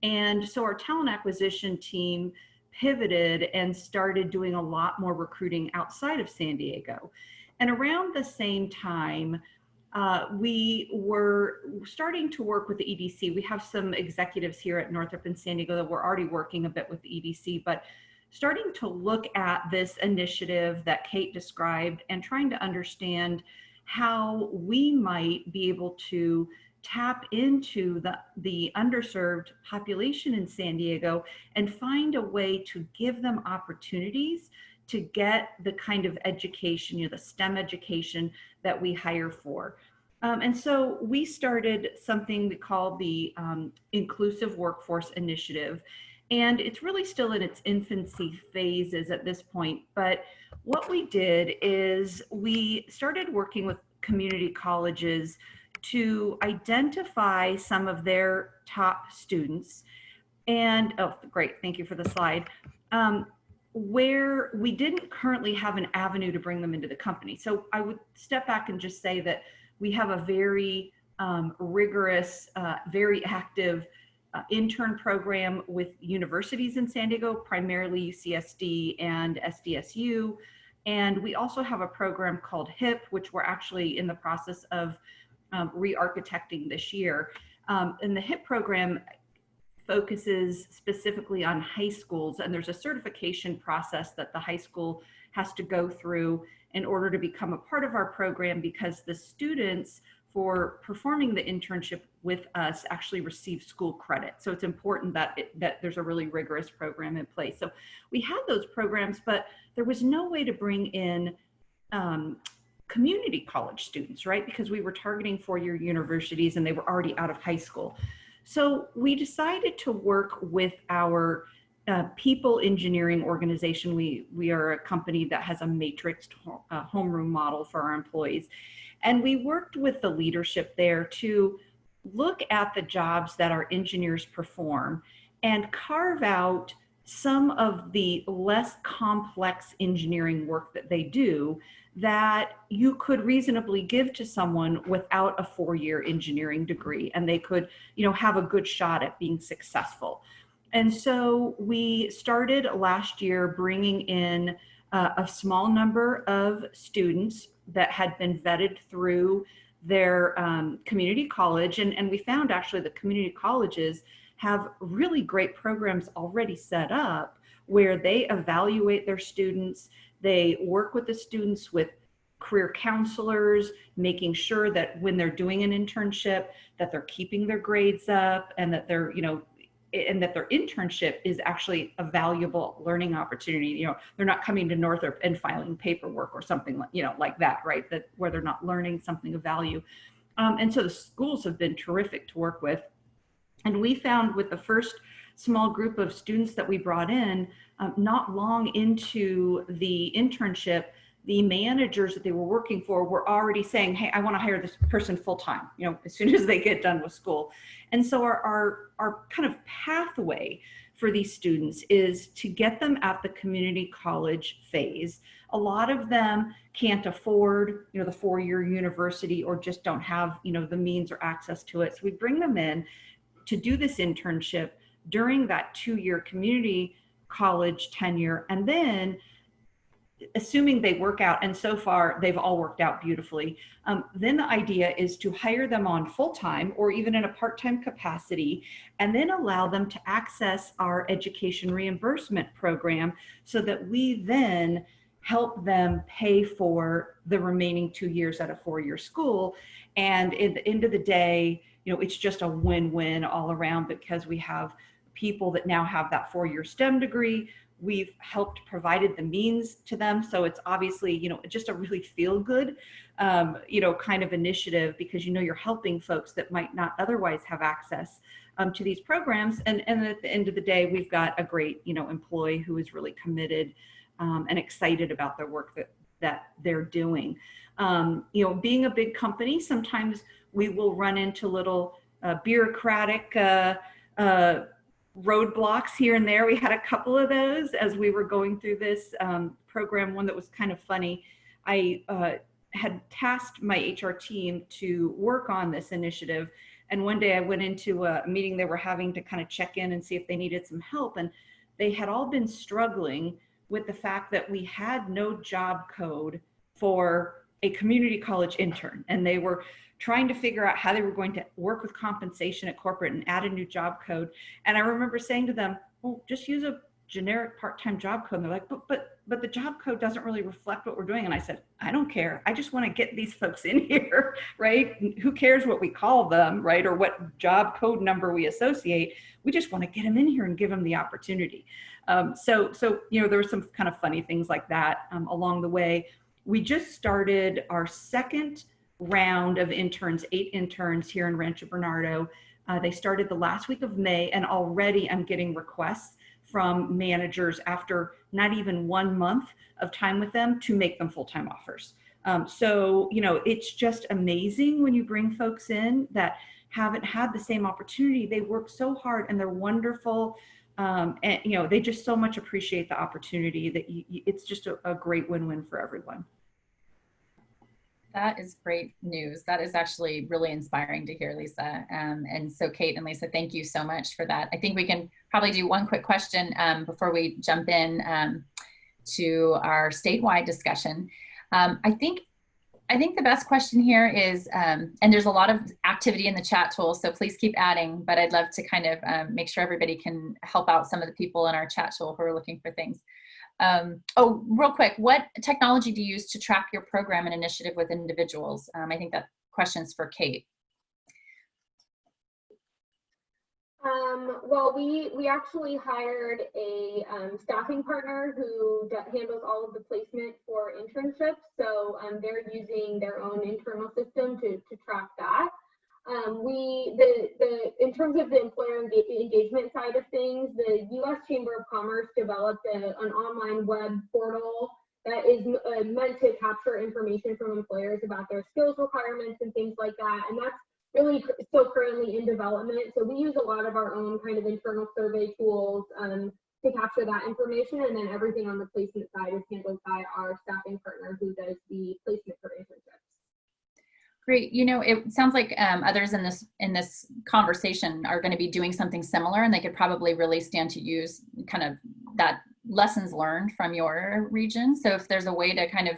And so our talent acquisition team pivoted and started doing a lot more recruiting outside of San Diego. And around the same time, we were starting to work with the EDC. We have some executives here at Northrop in San Diego that were already working a bit with the EDC, but starting to look at this initiative that Kate described and trying to understand how we might be able to tap into the underserved population in San Diego and find a way to give them opportunities to get the kind of education, the STEM education that we hire for. And so we started something we call the Inclusive Workforce Initiative. And it's really still in its infancy phases at this point. But what we did is we started working with community colleges to identify some of their top students. And, oh, great, thank you for the slide. Where we didn't currently have an avenue to bring them into the company. So I would step back and just say that we have a very rigorous, very active intern program with universities in San Diego, primarily UCSD and SDSU. And we also have a program called HIP, which we're actually in the process of re-architecting this year. And the HIP program focuses specifically on high schools, and there's a certification process that the high school has to go through in order to become a part of our program, because the students for performing the internship with us actually receive school credit. So it's important that there's a really rigorous program in place. So we had those programs, but there was no way to bring in community college students, right? Because we were targeting 4-year universities and they were already out of high school. So we decided to work with our people engineering organization. We are a company that has a matrixed homeroom model for our employees. And we worked with the leadership there to look at the jobs that our engineers perform and carve out some of the less complex engineering work that they do that you could reasonably give to someone without a 4-year engineering degree, and they could, have a good shot at being successful. And so we started last year bringing in a small number of students that had been vetted through their community college. And we found actually the community colleges have really great programs already set up where they evaluate their students. They work with the students with career counselors, making sure that when they're doing an internship, that they're keeping their grades up, and that they're, and that their internship is actually a valuable learning opportunity. They're not coming to Northrop and filing paperwork or something like that, right? That where they're not learning something of value. And so the schools have been terrific to work with. And we found with the first small group of students that we brought in, not long into the internship, the managers that they were working for were already saying, hey, I want to hire this person full time, as soon as they get done with school. And so our kind of pathway for these students is to get them at the community college phase. A lot of them can't afford, the 4-year university, or just don't have, the means or access to it. So we bring them in to do this internship during that 2-year community college tenure. And then, assuming they work out, and so far they've all worked out beautifully, then the idea is to hire them on full-time or even in a part-time capacity, and then allow them to access our education reimbursement program so that we then help them pay for the remaining 2 years at a 4-year school. And at the end of the day, it's just a win-win all around, because we have people that now have that 4-year STEM degree. We've helped provided the means to them. So it's obviously, just a really feel good, kind of initiative, because, you're helping folks that might not otherwise have access to these programs. And at the end of the day, we've got a great, employee who is really committed and excited about their work that they're doing. Being a big company, sometimes we will run into little bureaucratic roadblocks here and there. We had a couple of those as we were going through this program. One that was kind of funny. I had tasked my HR team to work on this initiative. And one day I went into a meeting they were having to kind of check in and see if they needed some help. And they had all been struggling with the fact that we had no job code for a community college intern. And they were trying to figure out how they were going to work with compensation at corporate and add a new job code. And I remember saying to them, well, just use a generic part-time job code. And they're like, but the job code doesn't really reflect what we're doing. And I said, I don't care. I just want to get these folks in here, right? Who cares what we call them, right? Or what job code number we associate. We just want to get them in here and give them the opportunity. So there were some kind of funny things like that along the way. We just started our second round of interns, 8 interns here in Rancho Bernardo. They started the last week of May, and already I'm getting requests from managers after not even 1 month of time with them to make them full-time offers. So, it's just amazing when you bring folks in that haven't had the same opportunity. They work so hard and they're wonderful. And, they just so much appreciate the opportunity that it's just a great win-win for everyone. That is great news. That is actually really inspiring to hear, Lisa. And so Kate and Lisa, thank you so much for that. I think we can probably do one quick question before we jump in to our statewide discussion. I think the best question here is, and there's a lot of activity in the chat tool, so please keep adding, but I'd love to kind of make sure everybody can help out some of the people in our chat tool who are looking for things. Oh, real quick, what technology do you use to track your program and initiative with individuals? I think that question's for Kate. Well, we actually hired a staffing partner who handles all of the placement for internships. So they're using their own internal system to track that. In terms of the employer engagement side of things, the U.S. Chamber of Commerce developed an online web portal that is meant to capture information from employers about their skills requirements and things like that. And that's really still currently in development. So we use a lot of our own kind of internal survey tools to capture that information, and then everything on the placement side is handled by our staffing partner who does the placement for internships. Great. You know, it sounds like others in this conversation are going to be doing something similar, and they could probably really stand to use kind of that lessons learned from your region. So if there's a way to kind of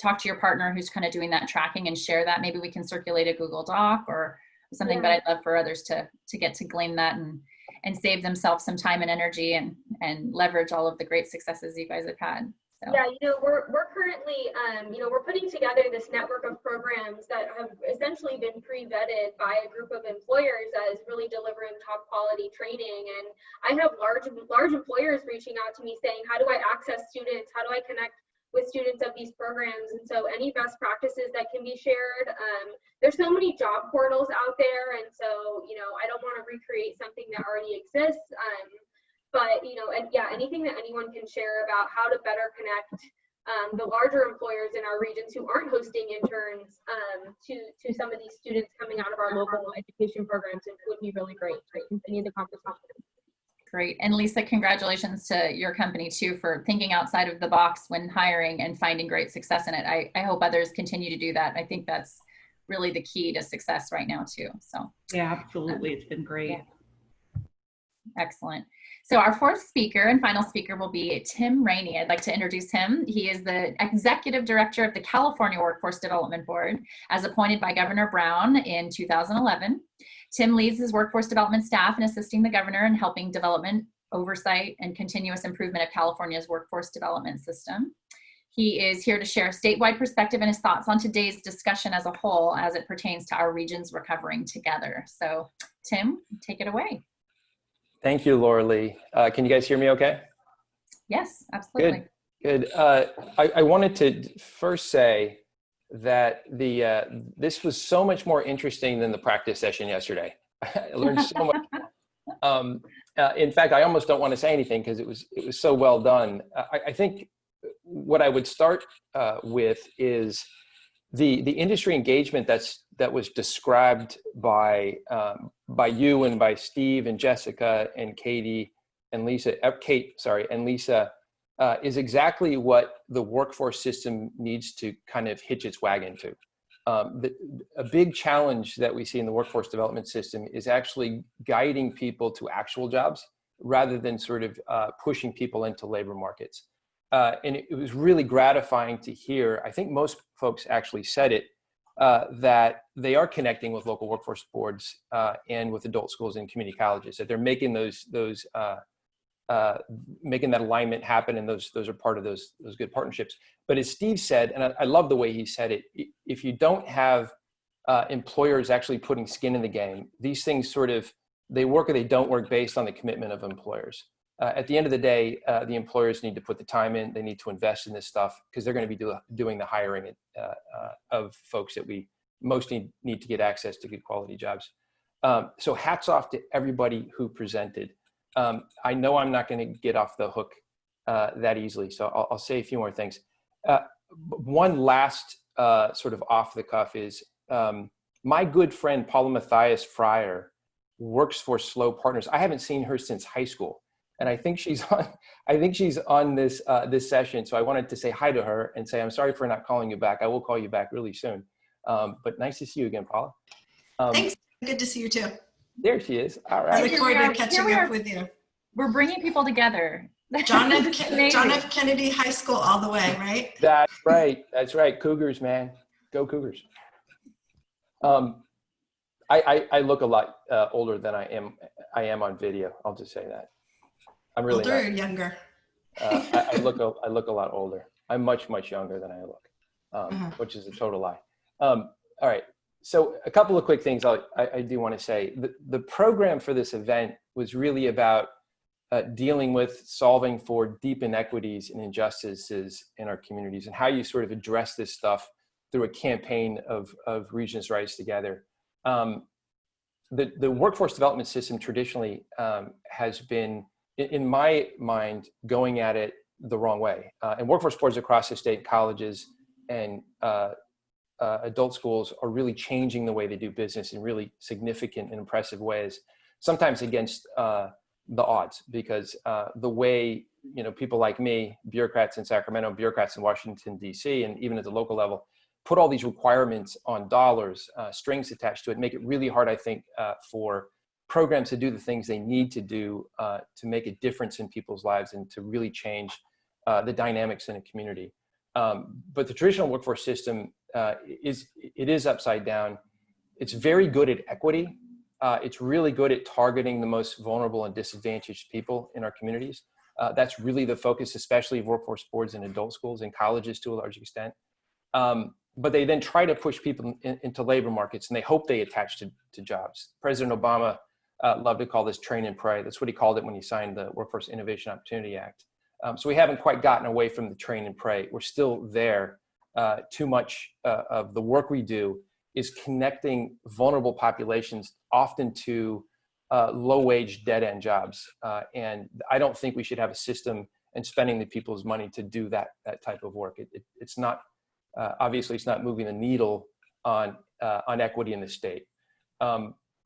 talk to your partner who's kind of doing that tracking and share that, maybe we can circulate a Google Doc or something. But I'd love for others to get to glean that and save themselves some time and energy and leverage all of the great successes you guys have had. So. Yeah, you know, we're currently, we're putting together this network of programs that have essentially been pre-vetted by a group of employers as really delivering top quality training. And I have large employers reaching out to me saying, how do I access students? How do I connect with students of these programs? And so any best practices that can be shared. There's so many job portals out there. And so, you know, I don't want to recreate something that already exists. But, you know, and yeah, anything that anyone can share about how to better connect the larger employers in our regions who aren't hosting interns to some of these students coming out of our local education programs, it would be really great to continue the conversation. Great. And Lisa, congratulations to your company too for thinking outside of the box when hiring and finding great success in it. I hope others continue to do that. I think that's really the key to success right now too. So yeah, absolutely. It's been great. Yeah. Excellent. So our fourth speaker and final speaker will be Tim Rainey. I'd like to introduce him. He is the Executive Director of the California Workforce Development Board, as appointed by Governor Brown in 2011. Tim leads his workforce development staff in assisting the governor in helping development, oversight, and continuous improvement of California's workforce development system. He is here to share a statewide perspective and his thoughts on today's discussion as a whole as it pertains to our regions recovering together. So Tim, take it away. Thank you, Loreli. Can you guys hear me okay? Yes, absolutely. Good. I wanted to first say that this was so much more interesting than the practice session yesterday. I learned so much. In fact, I almost don't want to say anything because it was so well done. I think what I would start with is the industry engagement that was described by you and by Steve and Jessica and Kate and Lisa is exactly what the workforce system needs to kind of hitch its wagon to. A big challenge that we see in the workforce development system is actually guiding people to actual jobs rather than sort of pushing people into labor markets. And it was really gratifying to hear, I think most folks actually said it, that they are connecting with local workforce boards and with adult schools and community colleges, that they're making making that alignment happen, and those are part of those good partnerships. But as Steve said, and I love the way he said it, if you don't have employers actually putting skin in the game, these things sort of, they work or they don't work based on the commitment of employers. At the end of the day, the employers need to put the time in, they need to invest in this stuff because they're going to be doing the hiring of folks that we most need to get access to good quality jobs. So hats off to everybody who presented. I know I'm not going to get off the hook that easily, so I'll say a few more things. One last sort of off the cuff is my good friend Paula Matthias Fryer works for Slow Partners. I haven't seen her since high school, and I think she's on this this session. So I wanted to say hi to her and say I'm sorry for not calling you back. I will call you back really soon. But nice to see you again, Paula. Thanks. Good to see you too. There she is. All right. I look forward to catching up with you. We're bringing people together. John F. Kennedy High School all the way, right? That's right. That's right. Cougars, man. Go Cougars. I look a lot older than I am on video. I'll just say that. I'm really older or younger? I look a lot older. I'm much younger than I look, which is a total lie. All right. So a couple of quick things I do want to say. The program for this event was really about dealing with solving for deep inequities and injustices in our communities and how you sort of address this stuff through a campaign of Regions Rise Together. The workforce development system traditionally has been, in my mind, going at it the wrong way. And workforce boards across the state, colleges, and adult schools are really changing the way they do business in really significant and impressive ways, sometimes against the odds, because the way, you know, people like me, bureaucrats in Sacramento, bureaucrats in Washington, D.C., and even at the local level, put all these requirements on dollars, strings attached to it, make it really hard, I think, for programs to do the things they need to do to make a difference in people's lives and to really change the dynamics in a community. But the traditional workforce system is upside down. It's very good at equity. It's really good at targeting the most vulnerable and disadvantaged people in our communities. That's really the focus, especially of workforce boards in adult schools and colleges to a large extent. But they then try to push people into labor markets, and they hope they attach to jobs. President Obama loved to call this train and pray. That's what he called it when he signed the Workforce Innovation Opportunity Act. So we haven't quite gotten away from the train and pray. We're still there. Too much of the work we do is connecting vulnerable populations often to low-wage, dead-end jobs. And I don't think we should have a system and spending the people's money to do that type of work. It's not, obviously, it's not moving the needle on equity in the state.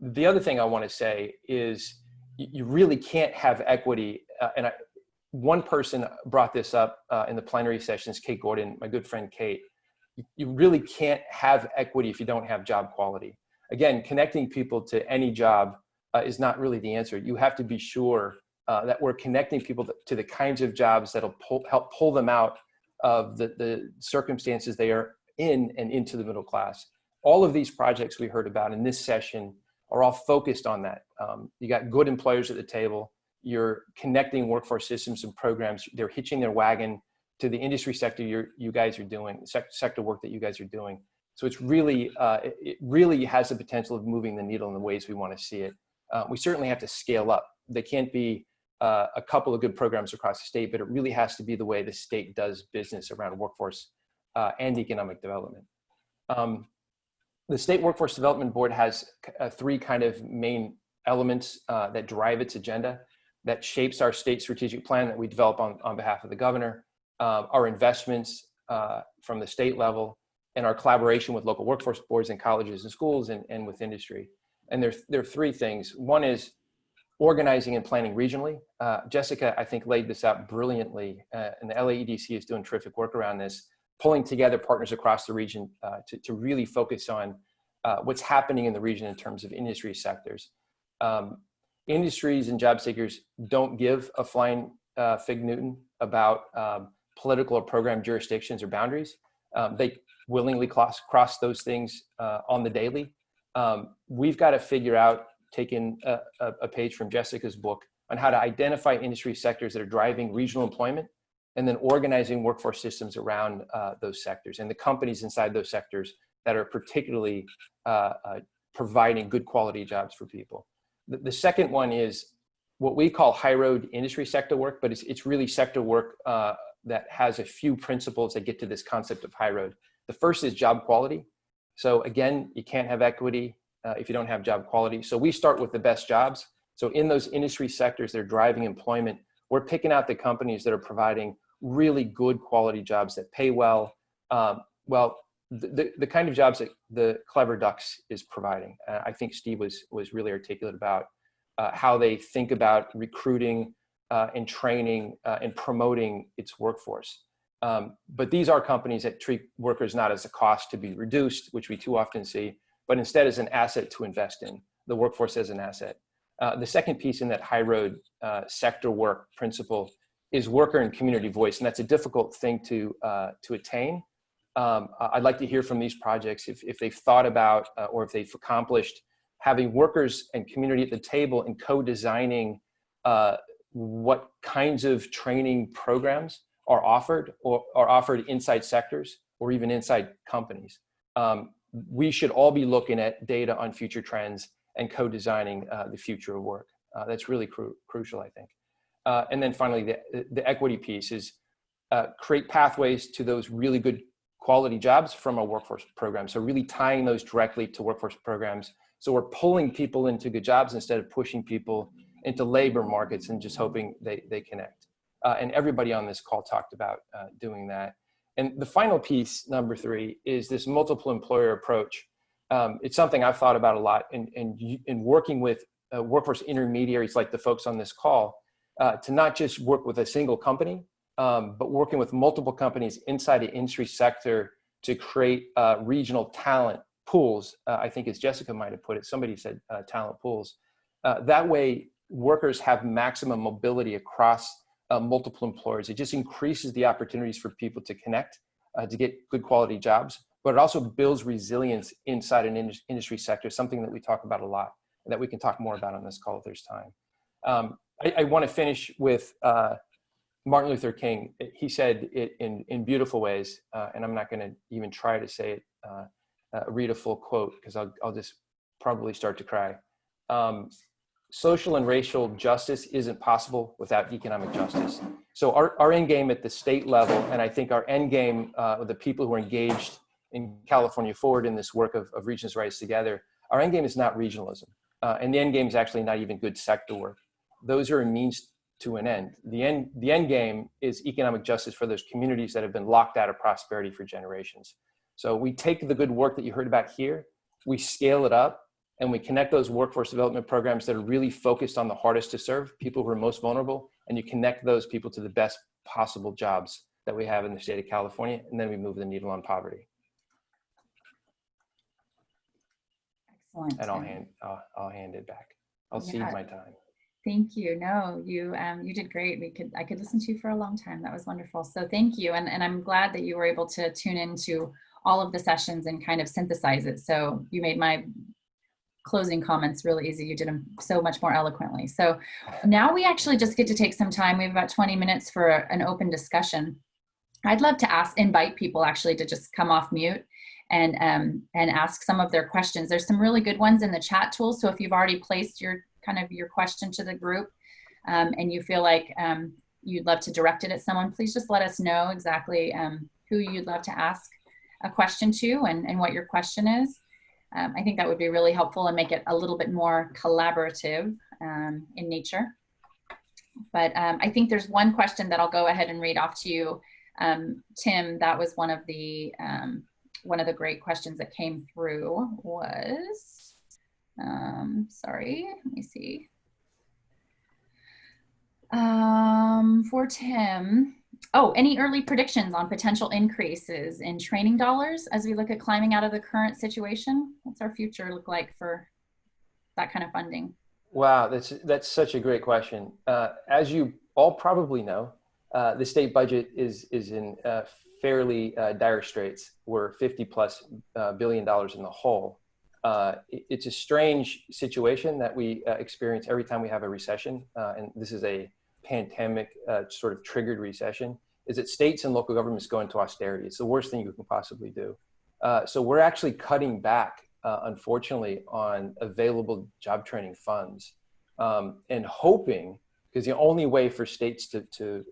The other thing I want to say is you really can't have equity. One person brought this up in the plenary sessions, Kate Gordon, my good friend Kate. You really can't have equity if you don't have job quality. Again, connecting people to any job is not really the answer. You have to be sure that we're connecting people to the kinds of jobs that'll help pull them out of the circumstances they are in and into the middle class. All of these projects we heard about in this session are all focused on that. You got good employers at the table. You're connecting workforce systems and programs. They're hitching their wagon to the industry sector you guys are doing, sector work that you guys are doing. So it's really, it really has the potential of moving the needle in the ways we want to see it. We certainly have to scale up. They can't be a couple of good programs across the state, but it really has to be the way the state does business around workforce and economic development. The State Workforce Development Board has three kind of main elements that drive its agenda, that shapes our state strategic plan that we develop on behalf of the governor, our investments from the state level, and our collaboration with local workforce boards and colleges and schools and with industry. And there are three things. One is organizing and planning regionally. Jessica, I think, laid this out brilliantly, and the LAEDC is doing terrific work around this, pulling together partners across the region to really focus on what's happening in the region in terms of industry sectors. Industries and job seekers don't give a flying fig Newton about political or program jurisdictions or boundaries. They willingly cross those things on the daily. We've got to figure out, taking a page from Jessica's book, on how to identify industry sectors that are driving regional employment, and then organizing workforce systems around those sectors and the companies inside those sectors that are particularly providing good quality jobs for people. The second one is what we call high road industry sector work, but it's really sector work that has a few principles that get to this concept of high road. The first is job quality. So again, you can't have equity if you don't have job quality. So we start with the best jobs. So in those industry sectors that are driving employment, we're picking out the companies that are providing really good quality jobs that pay well. The kind of jobs that the Clever Ducks is providing. I think Steve was really articulate about how they think about recruiting and training and promoting its workforce. But these are companies that treat workers not as a cost to be reduced, which we too often see, but instead as an asset to invest in, the workforce as an asset. The second piece in that high road sector work principle is worker and community voice, and that's a difficult thing to attain. I'd like to hear from these projects if they've thought about or if they've accomplished having workers and community at the table and co-designing what kinds of training programs are offered or are offered inside sectors or even inside companies. We should all be looking at data on future trends and co-designing the future of work. That's really crucial, I think. And then finally, the equity piece is create pathways to those really good quality jobs from a workforce program. So really tying those directly to workforce programs. So we're pulling people into good jobs instead of pushing people into labor markets and just hoping they connect. And everybody on this call talked about doing that. And the final piece, number 3, is this multiple employer approach. It's something I've thought about a lot in working with workforce intermediaries like the folks on this call to not just work with a single company, but working with multiple companies inside the industry sector to create regional talent pools. I think as Jessica might have put it, somebody said talent pools. That way workers have maximum mobility across multiple employers. It just increases the opportunities for people to connect, to get good quality jobs, but it also builds resilience inside an industry sector, something that we talk about a lot, that we can talk more about on this call if there's time. I want to finish with Martin Luther King. He said it in beautiful ways, and I'm not going to even try to say it, read a full quote, because I'll just probably start to cry. Social and racial justice isn't possible without economic justice. So our end game at the state level, and I think our end game with the people who are engaged in California Forward in this work of Regions Rise Together, our end game is not regionalism. And the end game is actually not even good sector work. Those are a means to an end. The end game is economic justice for those communities that have been locked out of prosperity for generations. So we take the good work that you heard about here, we scale it up, and we connect those workforce development programs that are really focused on the hardest to serve, people who are most vulnerable, and you connect those people to the best possible jobs that we have in the state of California, and then we move the needle on poverty. Excellent. And I'll hand it back. I'll cede my time. Thank you. No, you did great. I could listen to you for a long time. That was wonderful. So thank you. And I'm glad that you were able to tune into all of the sessions and kind of synthesize it. So you made my closing comments really easy. You did them so much more eloquently. So now we actually just get to take some time. We have about 20 minutes for an open discussion. I'd love to invite people actually to just come off mute and ask some of their questions. There's some really good ones in the chat tool. So if you've already placed your question to the group and you feel like you'd love to direct it at someone, please just let us know exactly who you'd love to ask a question to and what your question is. I think that would be really helpful and make it a little bit more collaborative in nature. But I think there's one question that I'll go ahead and read off to you. Tim, that was one of the great questions that came through was, sorry, let me see. For Tim, any early predictions on potential increases in training dollars as we look at climbing out of the current situation? What's our future look like for that kind of funding? Wow, that's such a great question. As you all probably know, the state budget is in fairly dire straits. We're $50+ billion in the hole. It's a strange situation that we experience every time we have a recession, and this is a pandemic sort of triggered recession, is that states and local governments go into austerity. It's the worst thing you can possibly do. So we're actually cutting back, unfortunately, on available job training funds and hoping, because the only way for states to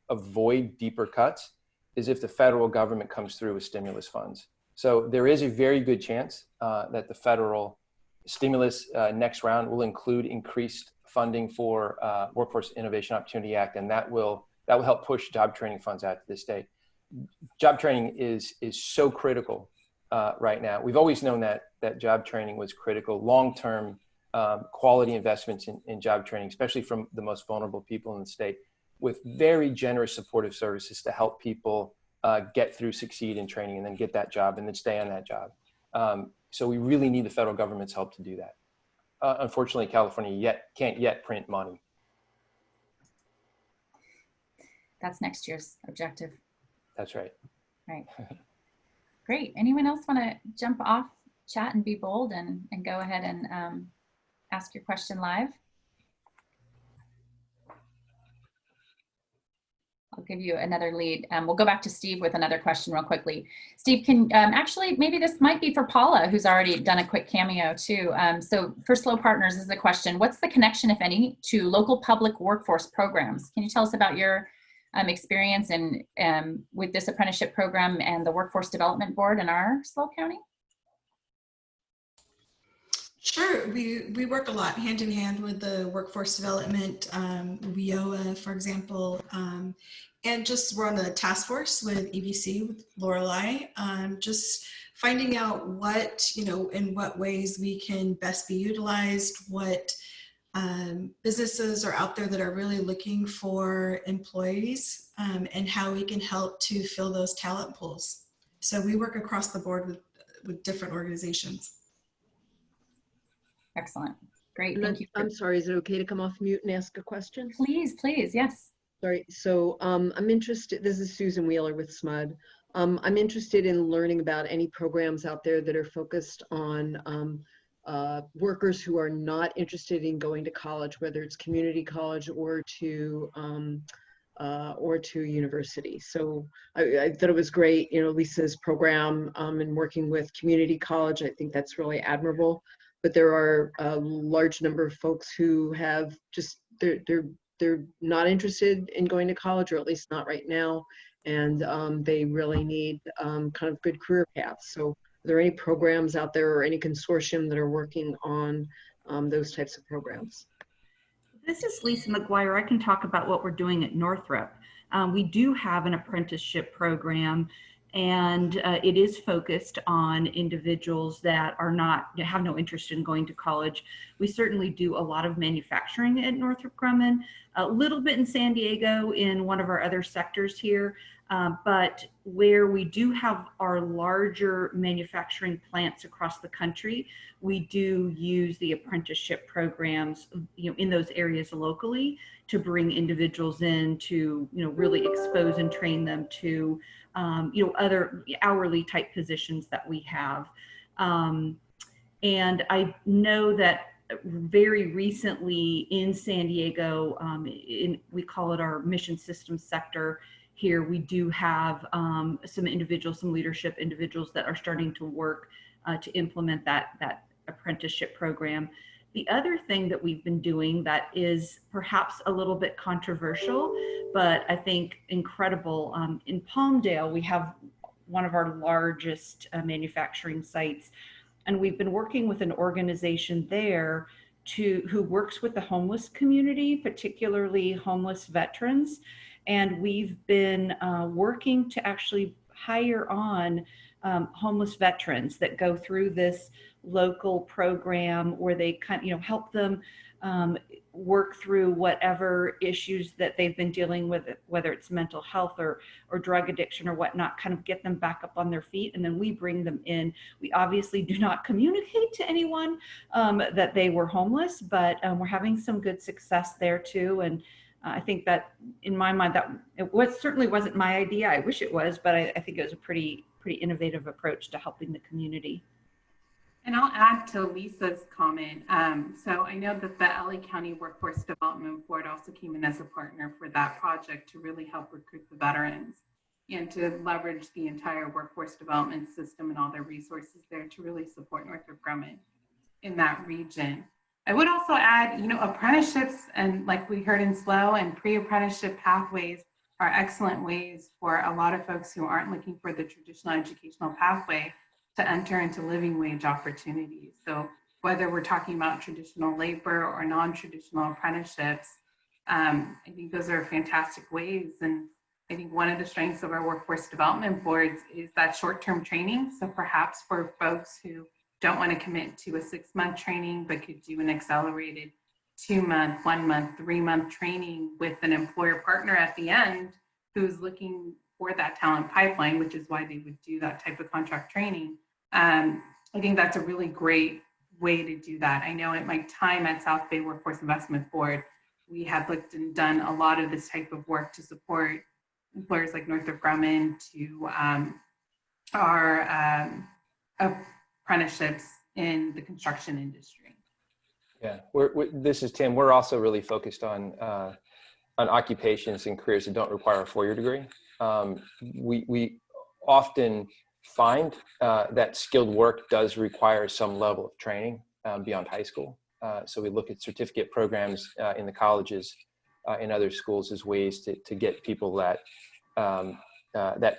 avoid deeper cuts is if the federal government comes through with stimulus funds. So there is a very good chance that the federal stimulus next round will include increased funding for Workforce Innovation Opportunity Act, and that will help push job training funds out to the state. Job training is so critical right now. We've always known that job training was critical. Long-term quality investments in job training, especially from the most vulnerable people in the state, with very generous supportive services to help people get through, succeed in training, and then get that job and then stay on that job. So we really need the federal government's help to do that. Unfortunately, California can't yet print money. That's next year's objective. That's right. Right. Great. Anyone else want to jump off chat and be bold and go ahead and ask your question live? I'll give you another lead. We'll go back to Steve with another question real quickly. Steve, can actually, maybe this might be for Paula, who's already done a quick cameo too. So for Slow Partners is the question, what's the connection, if any, to local public workforce programs? Can you tell us about your experience with this apprenticeship program and the Workforce Development Board in our Slow County? Sure, we work a lot hand in hand with the workforce development, WIOA, for example, And just we're on a task force with EBC, with Loreli, just finding out what, in what ways we can best be utilized, what businesses are out there that are really looking for employees, and how we can help to fill those talent pools. So we work across the board with different organizations. Excellent. Great. And Thank you. I'm sorry, is it okay to come off mute and ask a question? Please, please. Yes. Sorry. So I'm interested, this is Susan Wheeler with SMUD. I'm interested in learning about any programs out there that are focused on workers who are not interested in going to college, whether it's community college or to university. So I thought it was great, Lisa's program in working with community college. I think that's really admirable. But there are a large number of folks who have just, they're not interested in going to college, or at least not right now. And they really need kind of good career paths. So are there any programs out there or any consortium that are working on those types of programs? This is Lisa McGuire. I can talk about what we're doing at Northrop. We do have an apprenticeship program, and it is focused on individuals that have no interest in going to college. We certainly do a lot of manufacturing at Northrop Grumman, a little bit in San Diego in one of our other sectors here, but where we do have our larger manufacturing plants across the country, we do use the apprenticeship programs, in those areas locally to bring individuals in to, really expose and train them to, other hourly type positions that we have. And I know that very recently in San Diego, we call it our mission systems sector here, we do have some leadership individuals that are starting to work to implement that apprenticeship program. The other thing that we've been doing that is perhaps a little bit controversial, but I think incredible, in Palmdale, we have one of our largest manufacturing sites, and we've been working with an organization there who works with the homeless community, particularly homeless veterans. And we've been working to actually hire on homeless veterans that go through this local program where they help them work through whatever issues that they've been dealing with, whether it's mental health or drug addiction or whatnot, kind of get them back up on their feet. And then we bring them in. We obviously do not communicate to anyone that they were homeless, but we're having some good success there too. And I think that in my mind, that certainly wasn't my idea. I wish it was, but I think it was a pretty innovative approach to helping the community. And I'll add to Lisa's comment. So I know that the LA County Workforce Development Board also came in as a partner for that project to really help recruit the veterans and to leverage the entire workforce development system and all their resources there to really support Northrop Grumman in that region. I would also add, apprenticeships, and like we heard in SLO, and pre-apprenticeship pathways are excellent ways for a lot of folks who aren't looking for the traditional educational pathway to enter into living wage opportunities. So whether we're talking about traditional labor or non-traditional apprenticeships, I think those are fantastic ways. And I think one of the strengths of our workforce development boards is that short-term training. So perhaps for folks who don't want to commit to a 6-month training, but could do an accelerated 2-month, 1-month, 3-month training with an employer partner at the end who's looking for that talent pipeline, which is why they would do that type of contract training. I think that's a really great way to do that. I know at my time at South Bay Workforce Investment Board, we had looked and done a lot of this type of work to support employers like Northrop Grumman to our apprenticeships in the construction industry. Yeah, this is Tim. We're also really focused on occupations and careers that don't require a 4-year degree. We often find that skilled work does require some level of training beyond high school. So we look at certificate programs in the colleges, in other schools as ways to get people that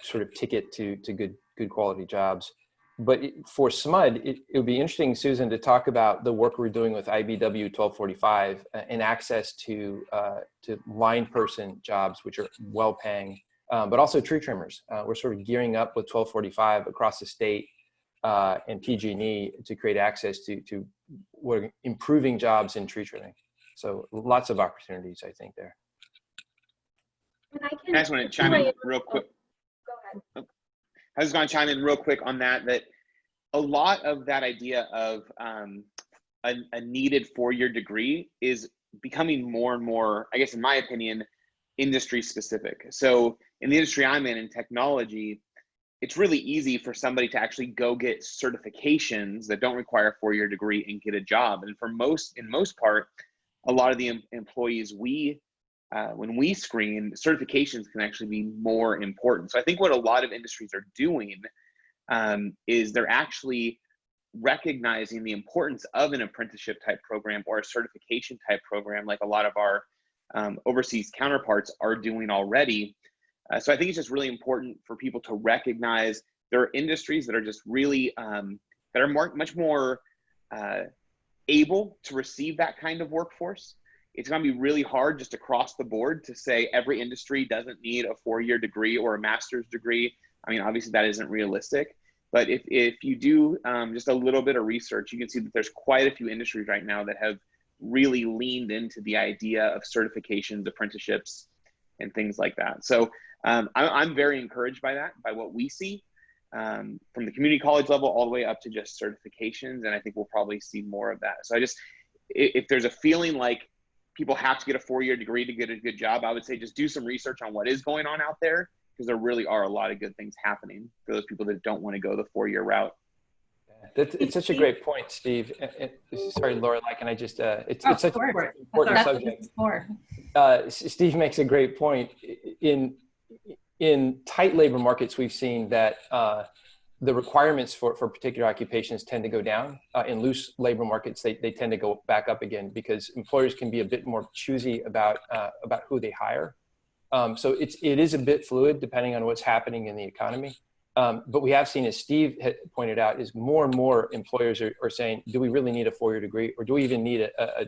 sort of ticket to good quality jobs. But for SMUD, it would be interesting, Susan, to talk about the work we're doing with IBW 1245 and access to line person jobs, which are well-paying, but also tree trimmers. We're sort of gearing up with 1245 across the state and PG&E to create access to improving jobs in tree trimming. So lots of opportunities, I think, there. I just want to chime in real quick. Go ahead. I was going to chime in real quick on that a lot of that idea of a needed 4-year degree is becoming more and more, I guess, in my opinion, industry specific. So in the industry I'm in technology, it's really easy for somebody to actually go get certifications that don't require a 4-year degree and get a job. And in most part, a lot of the employees when we screen, certifications can actually be more important. So I think what a lot of industries are doing is they're actually recognizing the importance of an apprenticeship type program or a certification type program, like a lot of our overseas counterparts are doing already. So I think it's just really important for people to recognize there are industries that are just really, that are much more able to receive that kind of workforce. It's going to be really hard just across the board to say every industry doesn't need a 4-year degree or a master's degree. I mean, obviously that isn't realistic, but if you do just a little bit of research, you can see that there's quite a few industries right now that have really leaned into the idea of certifications, apprenticeships, and things like that. So I'm very encouraged by that, by what we see from the community college level all the way up to just certifications. And I think we'll probably see more of that. So if there's a feeling like people have to get a 4-year degree to get a good job, I would say just do some research on what is going on out there, because there really are a lot of good things happening for those people that don't want to go the 4-year route. It's such a great point, Steve. Sorry, Laura, can I just, it's such an important subject. Steve makes a great point. In tight labor markets, we've seen that the requirements for particular occupations tend to go down. In loose labor markets, they tend to go back up again because employers can be a bit more choosy about who they hire. So it is a bit fluid depending on what's happening in the economy. But we have seen, as Steve had pointed out, is more and more employers are saying, do we really need a 4-year degree, or do we even need a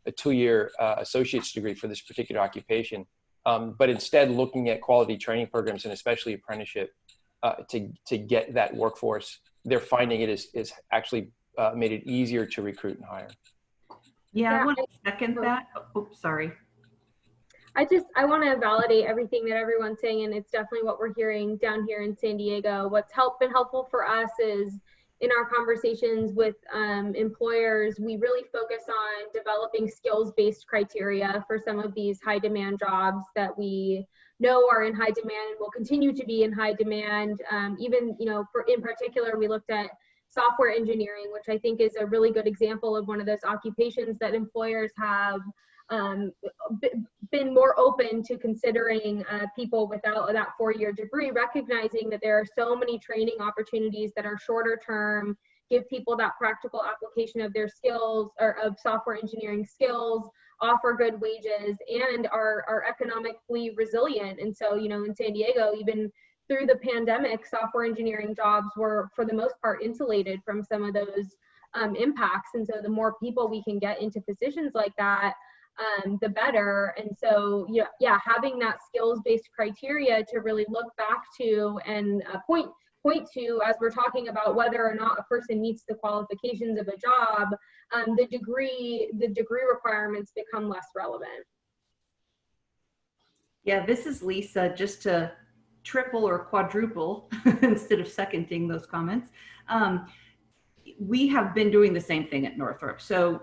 2-year associate's degree for this particular occupation? But instead looking at quality training programs and especially apprenticeship to get that workforce. They're finding it is actually made it easier to recruit and hire. Yeah, I want to second that. Oh, sorry. I want to validate everything that everyone's saying, and it's definitely what we're hearing down here in San Diego. What's been helpful for us is in our conversations with employers, we really focus on developing skills-based criteria for some of these high-demand jobs that we know are in high demand and will continue to be in high demand. Even, in particular, we looked at software engineering, which I think is a really good example of one of those occupations that employers have been more open to considering people without that 4-year degree, recognizing that there are so many training opportunities that are shorter term, give people that practical application of their skills or of software engineering skills, offer good wages, and are economically resilient. And so, in San Diego, even through the pandemic, software engineering jobs were, for the most part, insulated from some of those impacts. And so the more people we can get into positions like that, the better. And so, having that skills-based criteria to really look back to and point to as we're talking about whether or not a person meets the qualifications of a job, the degree requirements become less relevant. Yeah, this is Lisa. Just to triple or quadruple instead of seconding those comments. We have been doing the same thing at Northrop. So,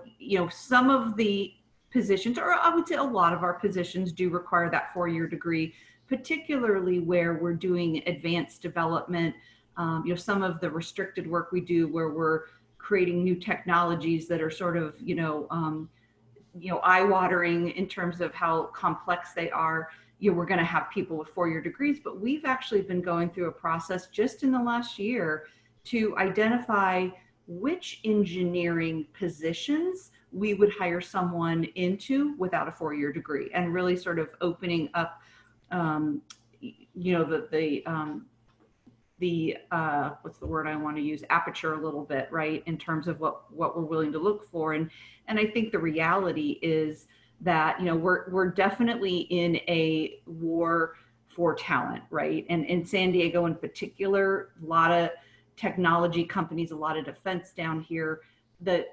some of the positions, or I would say a lot of our positions, do require that 4-year degree, particularly where we're doing advanced development. Some of the restricted work we do where we're creating new technologies that are sort of, eye-watering in terms of how complex they are. We're going to have people with 4-year degrees, but we've actually been going through a process just in the last year to identify which engineering positions we would hire someone into without a 4-year degree, and really sort of opening up, the the what's the word I want to use, aperture a little bit, right, in terms of what we're willing to look for. And I think the reality is that, you know, we're definitely in a war for talent, right? And in San Diego in particular, a lot of technology companies, a lot of defense down here.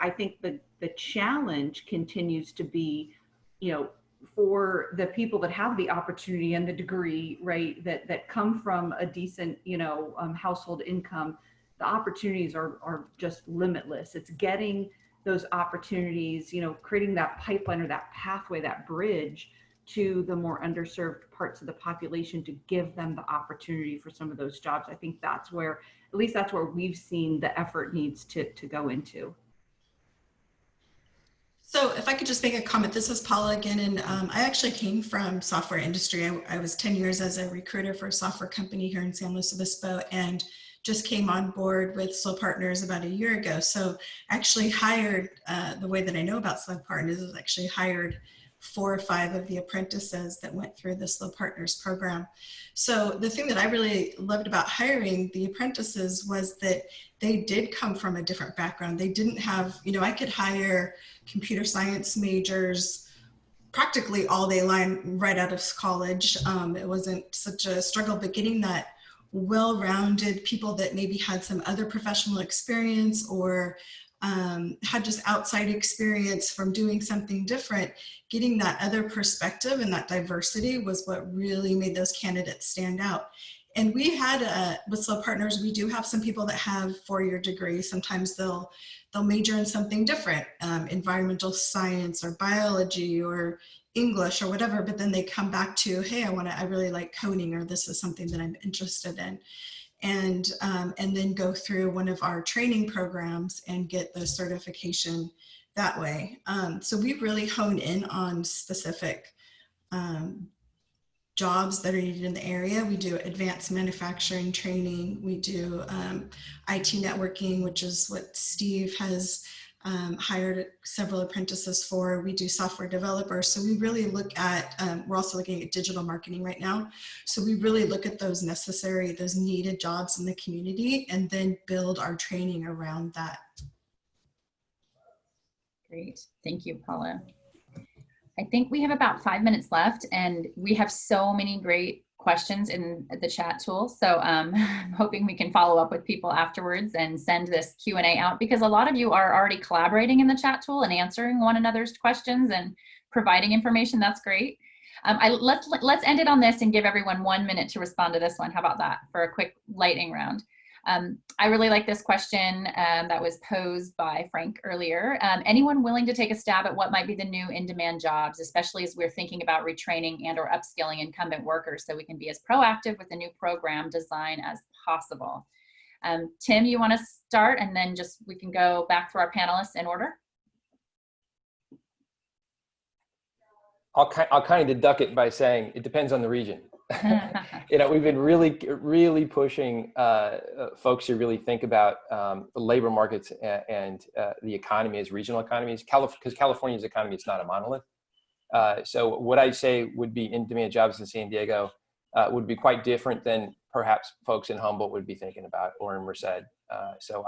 I think the challenge continues to be, you know, for the people that have the opportunity and the degree, right, that come from a decent, you know, household income, the opportunities are just limitless. It's getting those opportunities, you know, creating that pipeline or that pathway, that bridge to the more underserved parts of the population to give them the opportunity for some of those jobs. I think that's where, at least that's where we've seen the effort needs to go into. So if I could just make a comment, this is Paula again, and I actually came from software industry. I was 10 years as a recruiter for a software company here in San Luis Obispo, and just came on board with Slow Partners about a year ago. So actually hired, the way that I know about Slow Partners is actually hired 4 or 5 of the apprentices that went through the Slow Partners program. So the thing that I really loved about hiring the apprentices was that they did come from a different background. They didn't have, you know, I could hire computer science majors practically all day long right out of college. It wasn't such a struggle, but getting that well-rounded people that maybe had some other professional experience or had just outside experience from doing something different, getting that other perspective and that diversity was what really made those candidates stand out. And we had, with Slow Partners, we do have some people that have 4-year degrees. Sometimes they'll major in something different, environmental science or biology or English or whatever, but then they come back to, hey, I really like coding, or this is something that I'm interested in. And then go through one of our training programs and get the certification that way. So we really hone in on specific jobs that are needed in the area. We do advanced manufacturing training. We do IT networking, which is what Steve has hired several apprentices for. We do software developers. So we really look at, we're also looking at digital marketing right now. So we really look at those necessary, those needed jobs in the community, and then build our training around that. Great, thank you, Paula. I think we have about 5 minutes left, and we have so many great questions in the chat tool. So I'm hoping we can follow up with people afterwards and send this Q&A out, because a lot of you are already collaborating in the chat tool and answering one another's questions and providing information. That's great. Let's end it on this and give everyone 1 minute to respond to this one. How about that for a quick lightning round? I really like this question that was posed by Frank earlier. Anyone willing to take a stab at what might be the new in-demand jobs, especially as we're thinking about retraining and or upskilling incumbent workers so we can be as proactive with the new program design as possible? Tim, you want to start, and then just we can go back through our panelists in order? I'll kind of deduct it by saying it depends on the region. You know, we've been really pushing folks to really think about the labor markets and the economy as regional economies, because California's economy is not a monolith. So what I say would be in-demand jobs in San Diego would be quite different than perhaps folks in Humboldt would be thinking about, or in Merced. So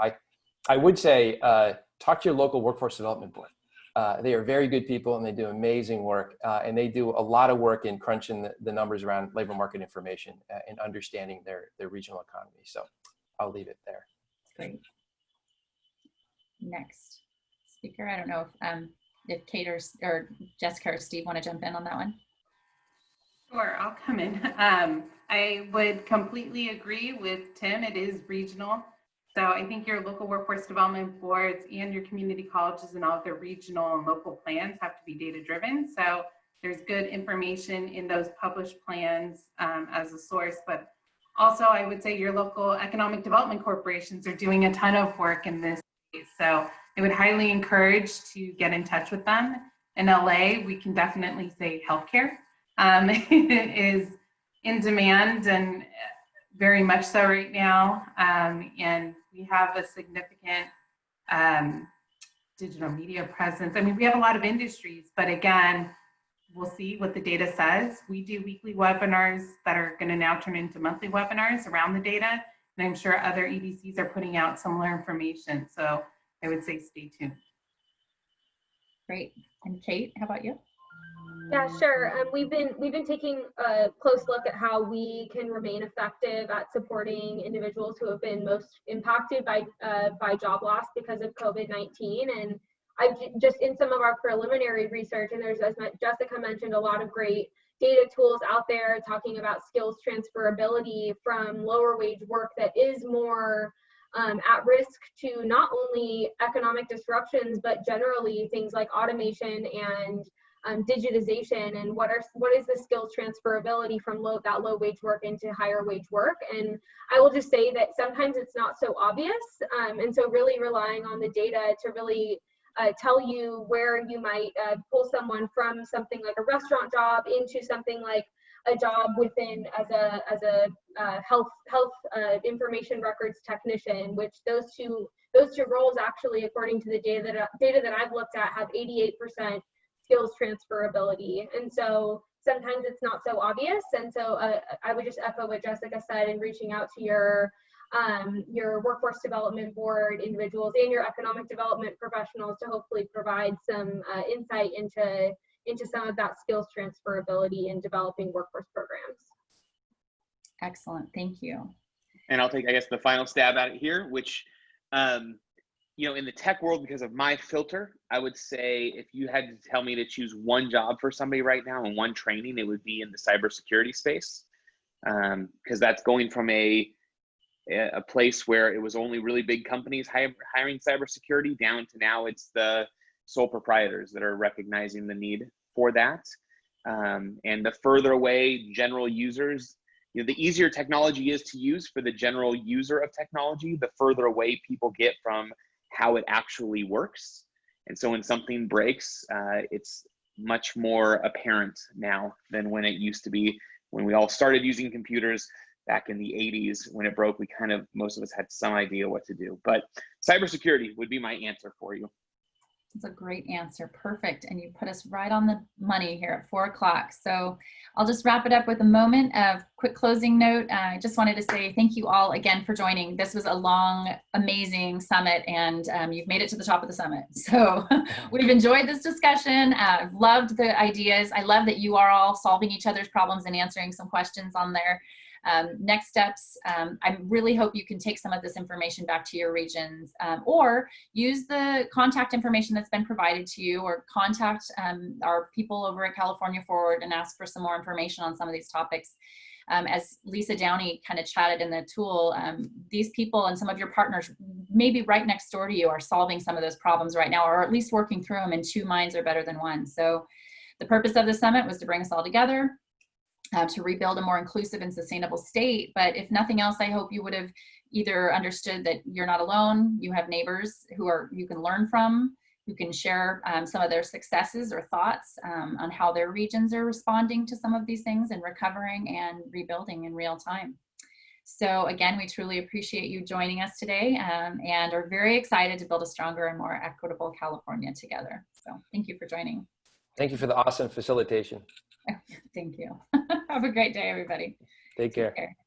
I would say talk to your local workforce development board. They are very good people, and they do amazing work, and they do a lot of work in crunching the numbers around labor market information and understanding their regional economy. So I'll leave it there. Great. Next speaker, I don't know if Kate or Jessica or Steve want to jump in on that one. Sure, I'll come in. I would completely agree with Tim. It is regional. So I think your local workforce development boards and your community colleges and all of their regional and local plans have to be data driven. So there's good information in those published plans as a source, but also I would say your local economic development corporations are doing a ton of work in this space. So I would highly encourage to get in touch with them. In LA, we can definitely say healthcare is in demand, and very much so right now. And we have a significant digital media presence. I mean, we have a lot of industries, but again, we'll see what the data says. We do weekly webinars that are going to now turn into monthly webinars around the data. And I'm sure other EDCs are putting out similar information. So I would say stay tuned. Great. And Kate, how about you? Yeah, sure. We've been taking a close look at how we can remain effective at supporting individuals who have been most impacted by job loss because of COVID-19. And I've just, in some of our preliminary research, and there's, as Jessica mentioned, a lot of great data tools out there talking about skills transferability from lower wage work that is more at risk to not only economic disruptions, but generally things like automation and digitization, and what is the skills transferability from that low wage work into higher wage work. And I will just say that sometimes it's not so obvious, and so really relying on the data to really tell you where you might pull someone from something like a restaurant job into something like a job within as a health information records technician, which those two roles actually, according to the data that I've looked at, have 88% skills transferability. And so sometimes it's not so obvious. And so I would just echo what Jessica said in reaching out to your workforce development board individuals and your economic development professionals to hopefully provide some insight into some of that skills transferability in developing workforce programs. Excellent, thank you. And I'll take, I guess, the final stab at it here, which, you know, in the tech world, because of my filter, I would say if you had to tell me to choose one job for somebody right now and one training, it would be in the cybersecurity space, because that's going from a place where it was only really big companies hiring cybersecurity down to now it's the sole proprietors that are recognizing the need for that. And the further away general users, you know, the easier technology is to use for the general user of technology, the further away people get from how it actually works. And so when something breaks, it's much more apparent now than when it used to be. When we all started using computers back in the 80s, when it broke, most of us had some idea what to do. But cybersecurity would be my answer for you. That's a great answer. Perfect. And you put us right on the money here at 4 o'clock. So I'll just wrap it up with a moment of quick closing note. I just wanted to say thank you all again for joining. This was a long, amazing summit, and you've made it to the top of the summit. So we've enjoyed this discussion. I've loved the ideas. I love that you are all solving each other's problems and answering some questions on there. Next steps, I really hope you can take some of this information back to your regions, or use the contact information that's been provided to you, or contact our people over at California Forward and ask for some more information on some of these topics. As Lisa Downey kind of chatted in the tool, these people and some of your partners maybe right next door to you are solving some of those problems right now, or at least working through them, and two minds are better than one. So the purpose of the summit was to bring us all together, to rebuild a more inclusive and sustainable state. But if nothing else, I hope you would have either understood that you're not alone. You have neighbors who you can learn from, who can share some of their successes or thoughts on how their regions are responding to some of these things and recovering and rebuilding in real time. So again, we truly appreciate you joining us today, and are very excited to build a stronger and more equitable California together. So thank you for joining. Thank you for the awesome facilitation. Thank you. Have a great day, everybody. Take care. Take care.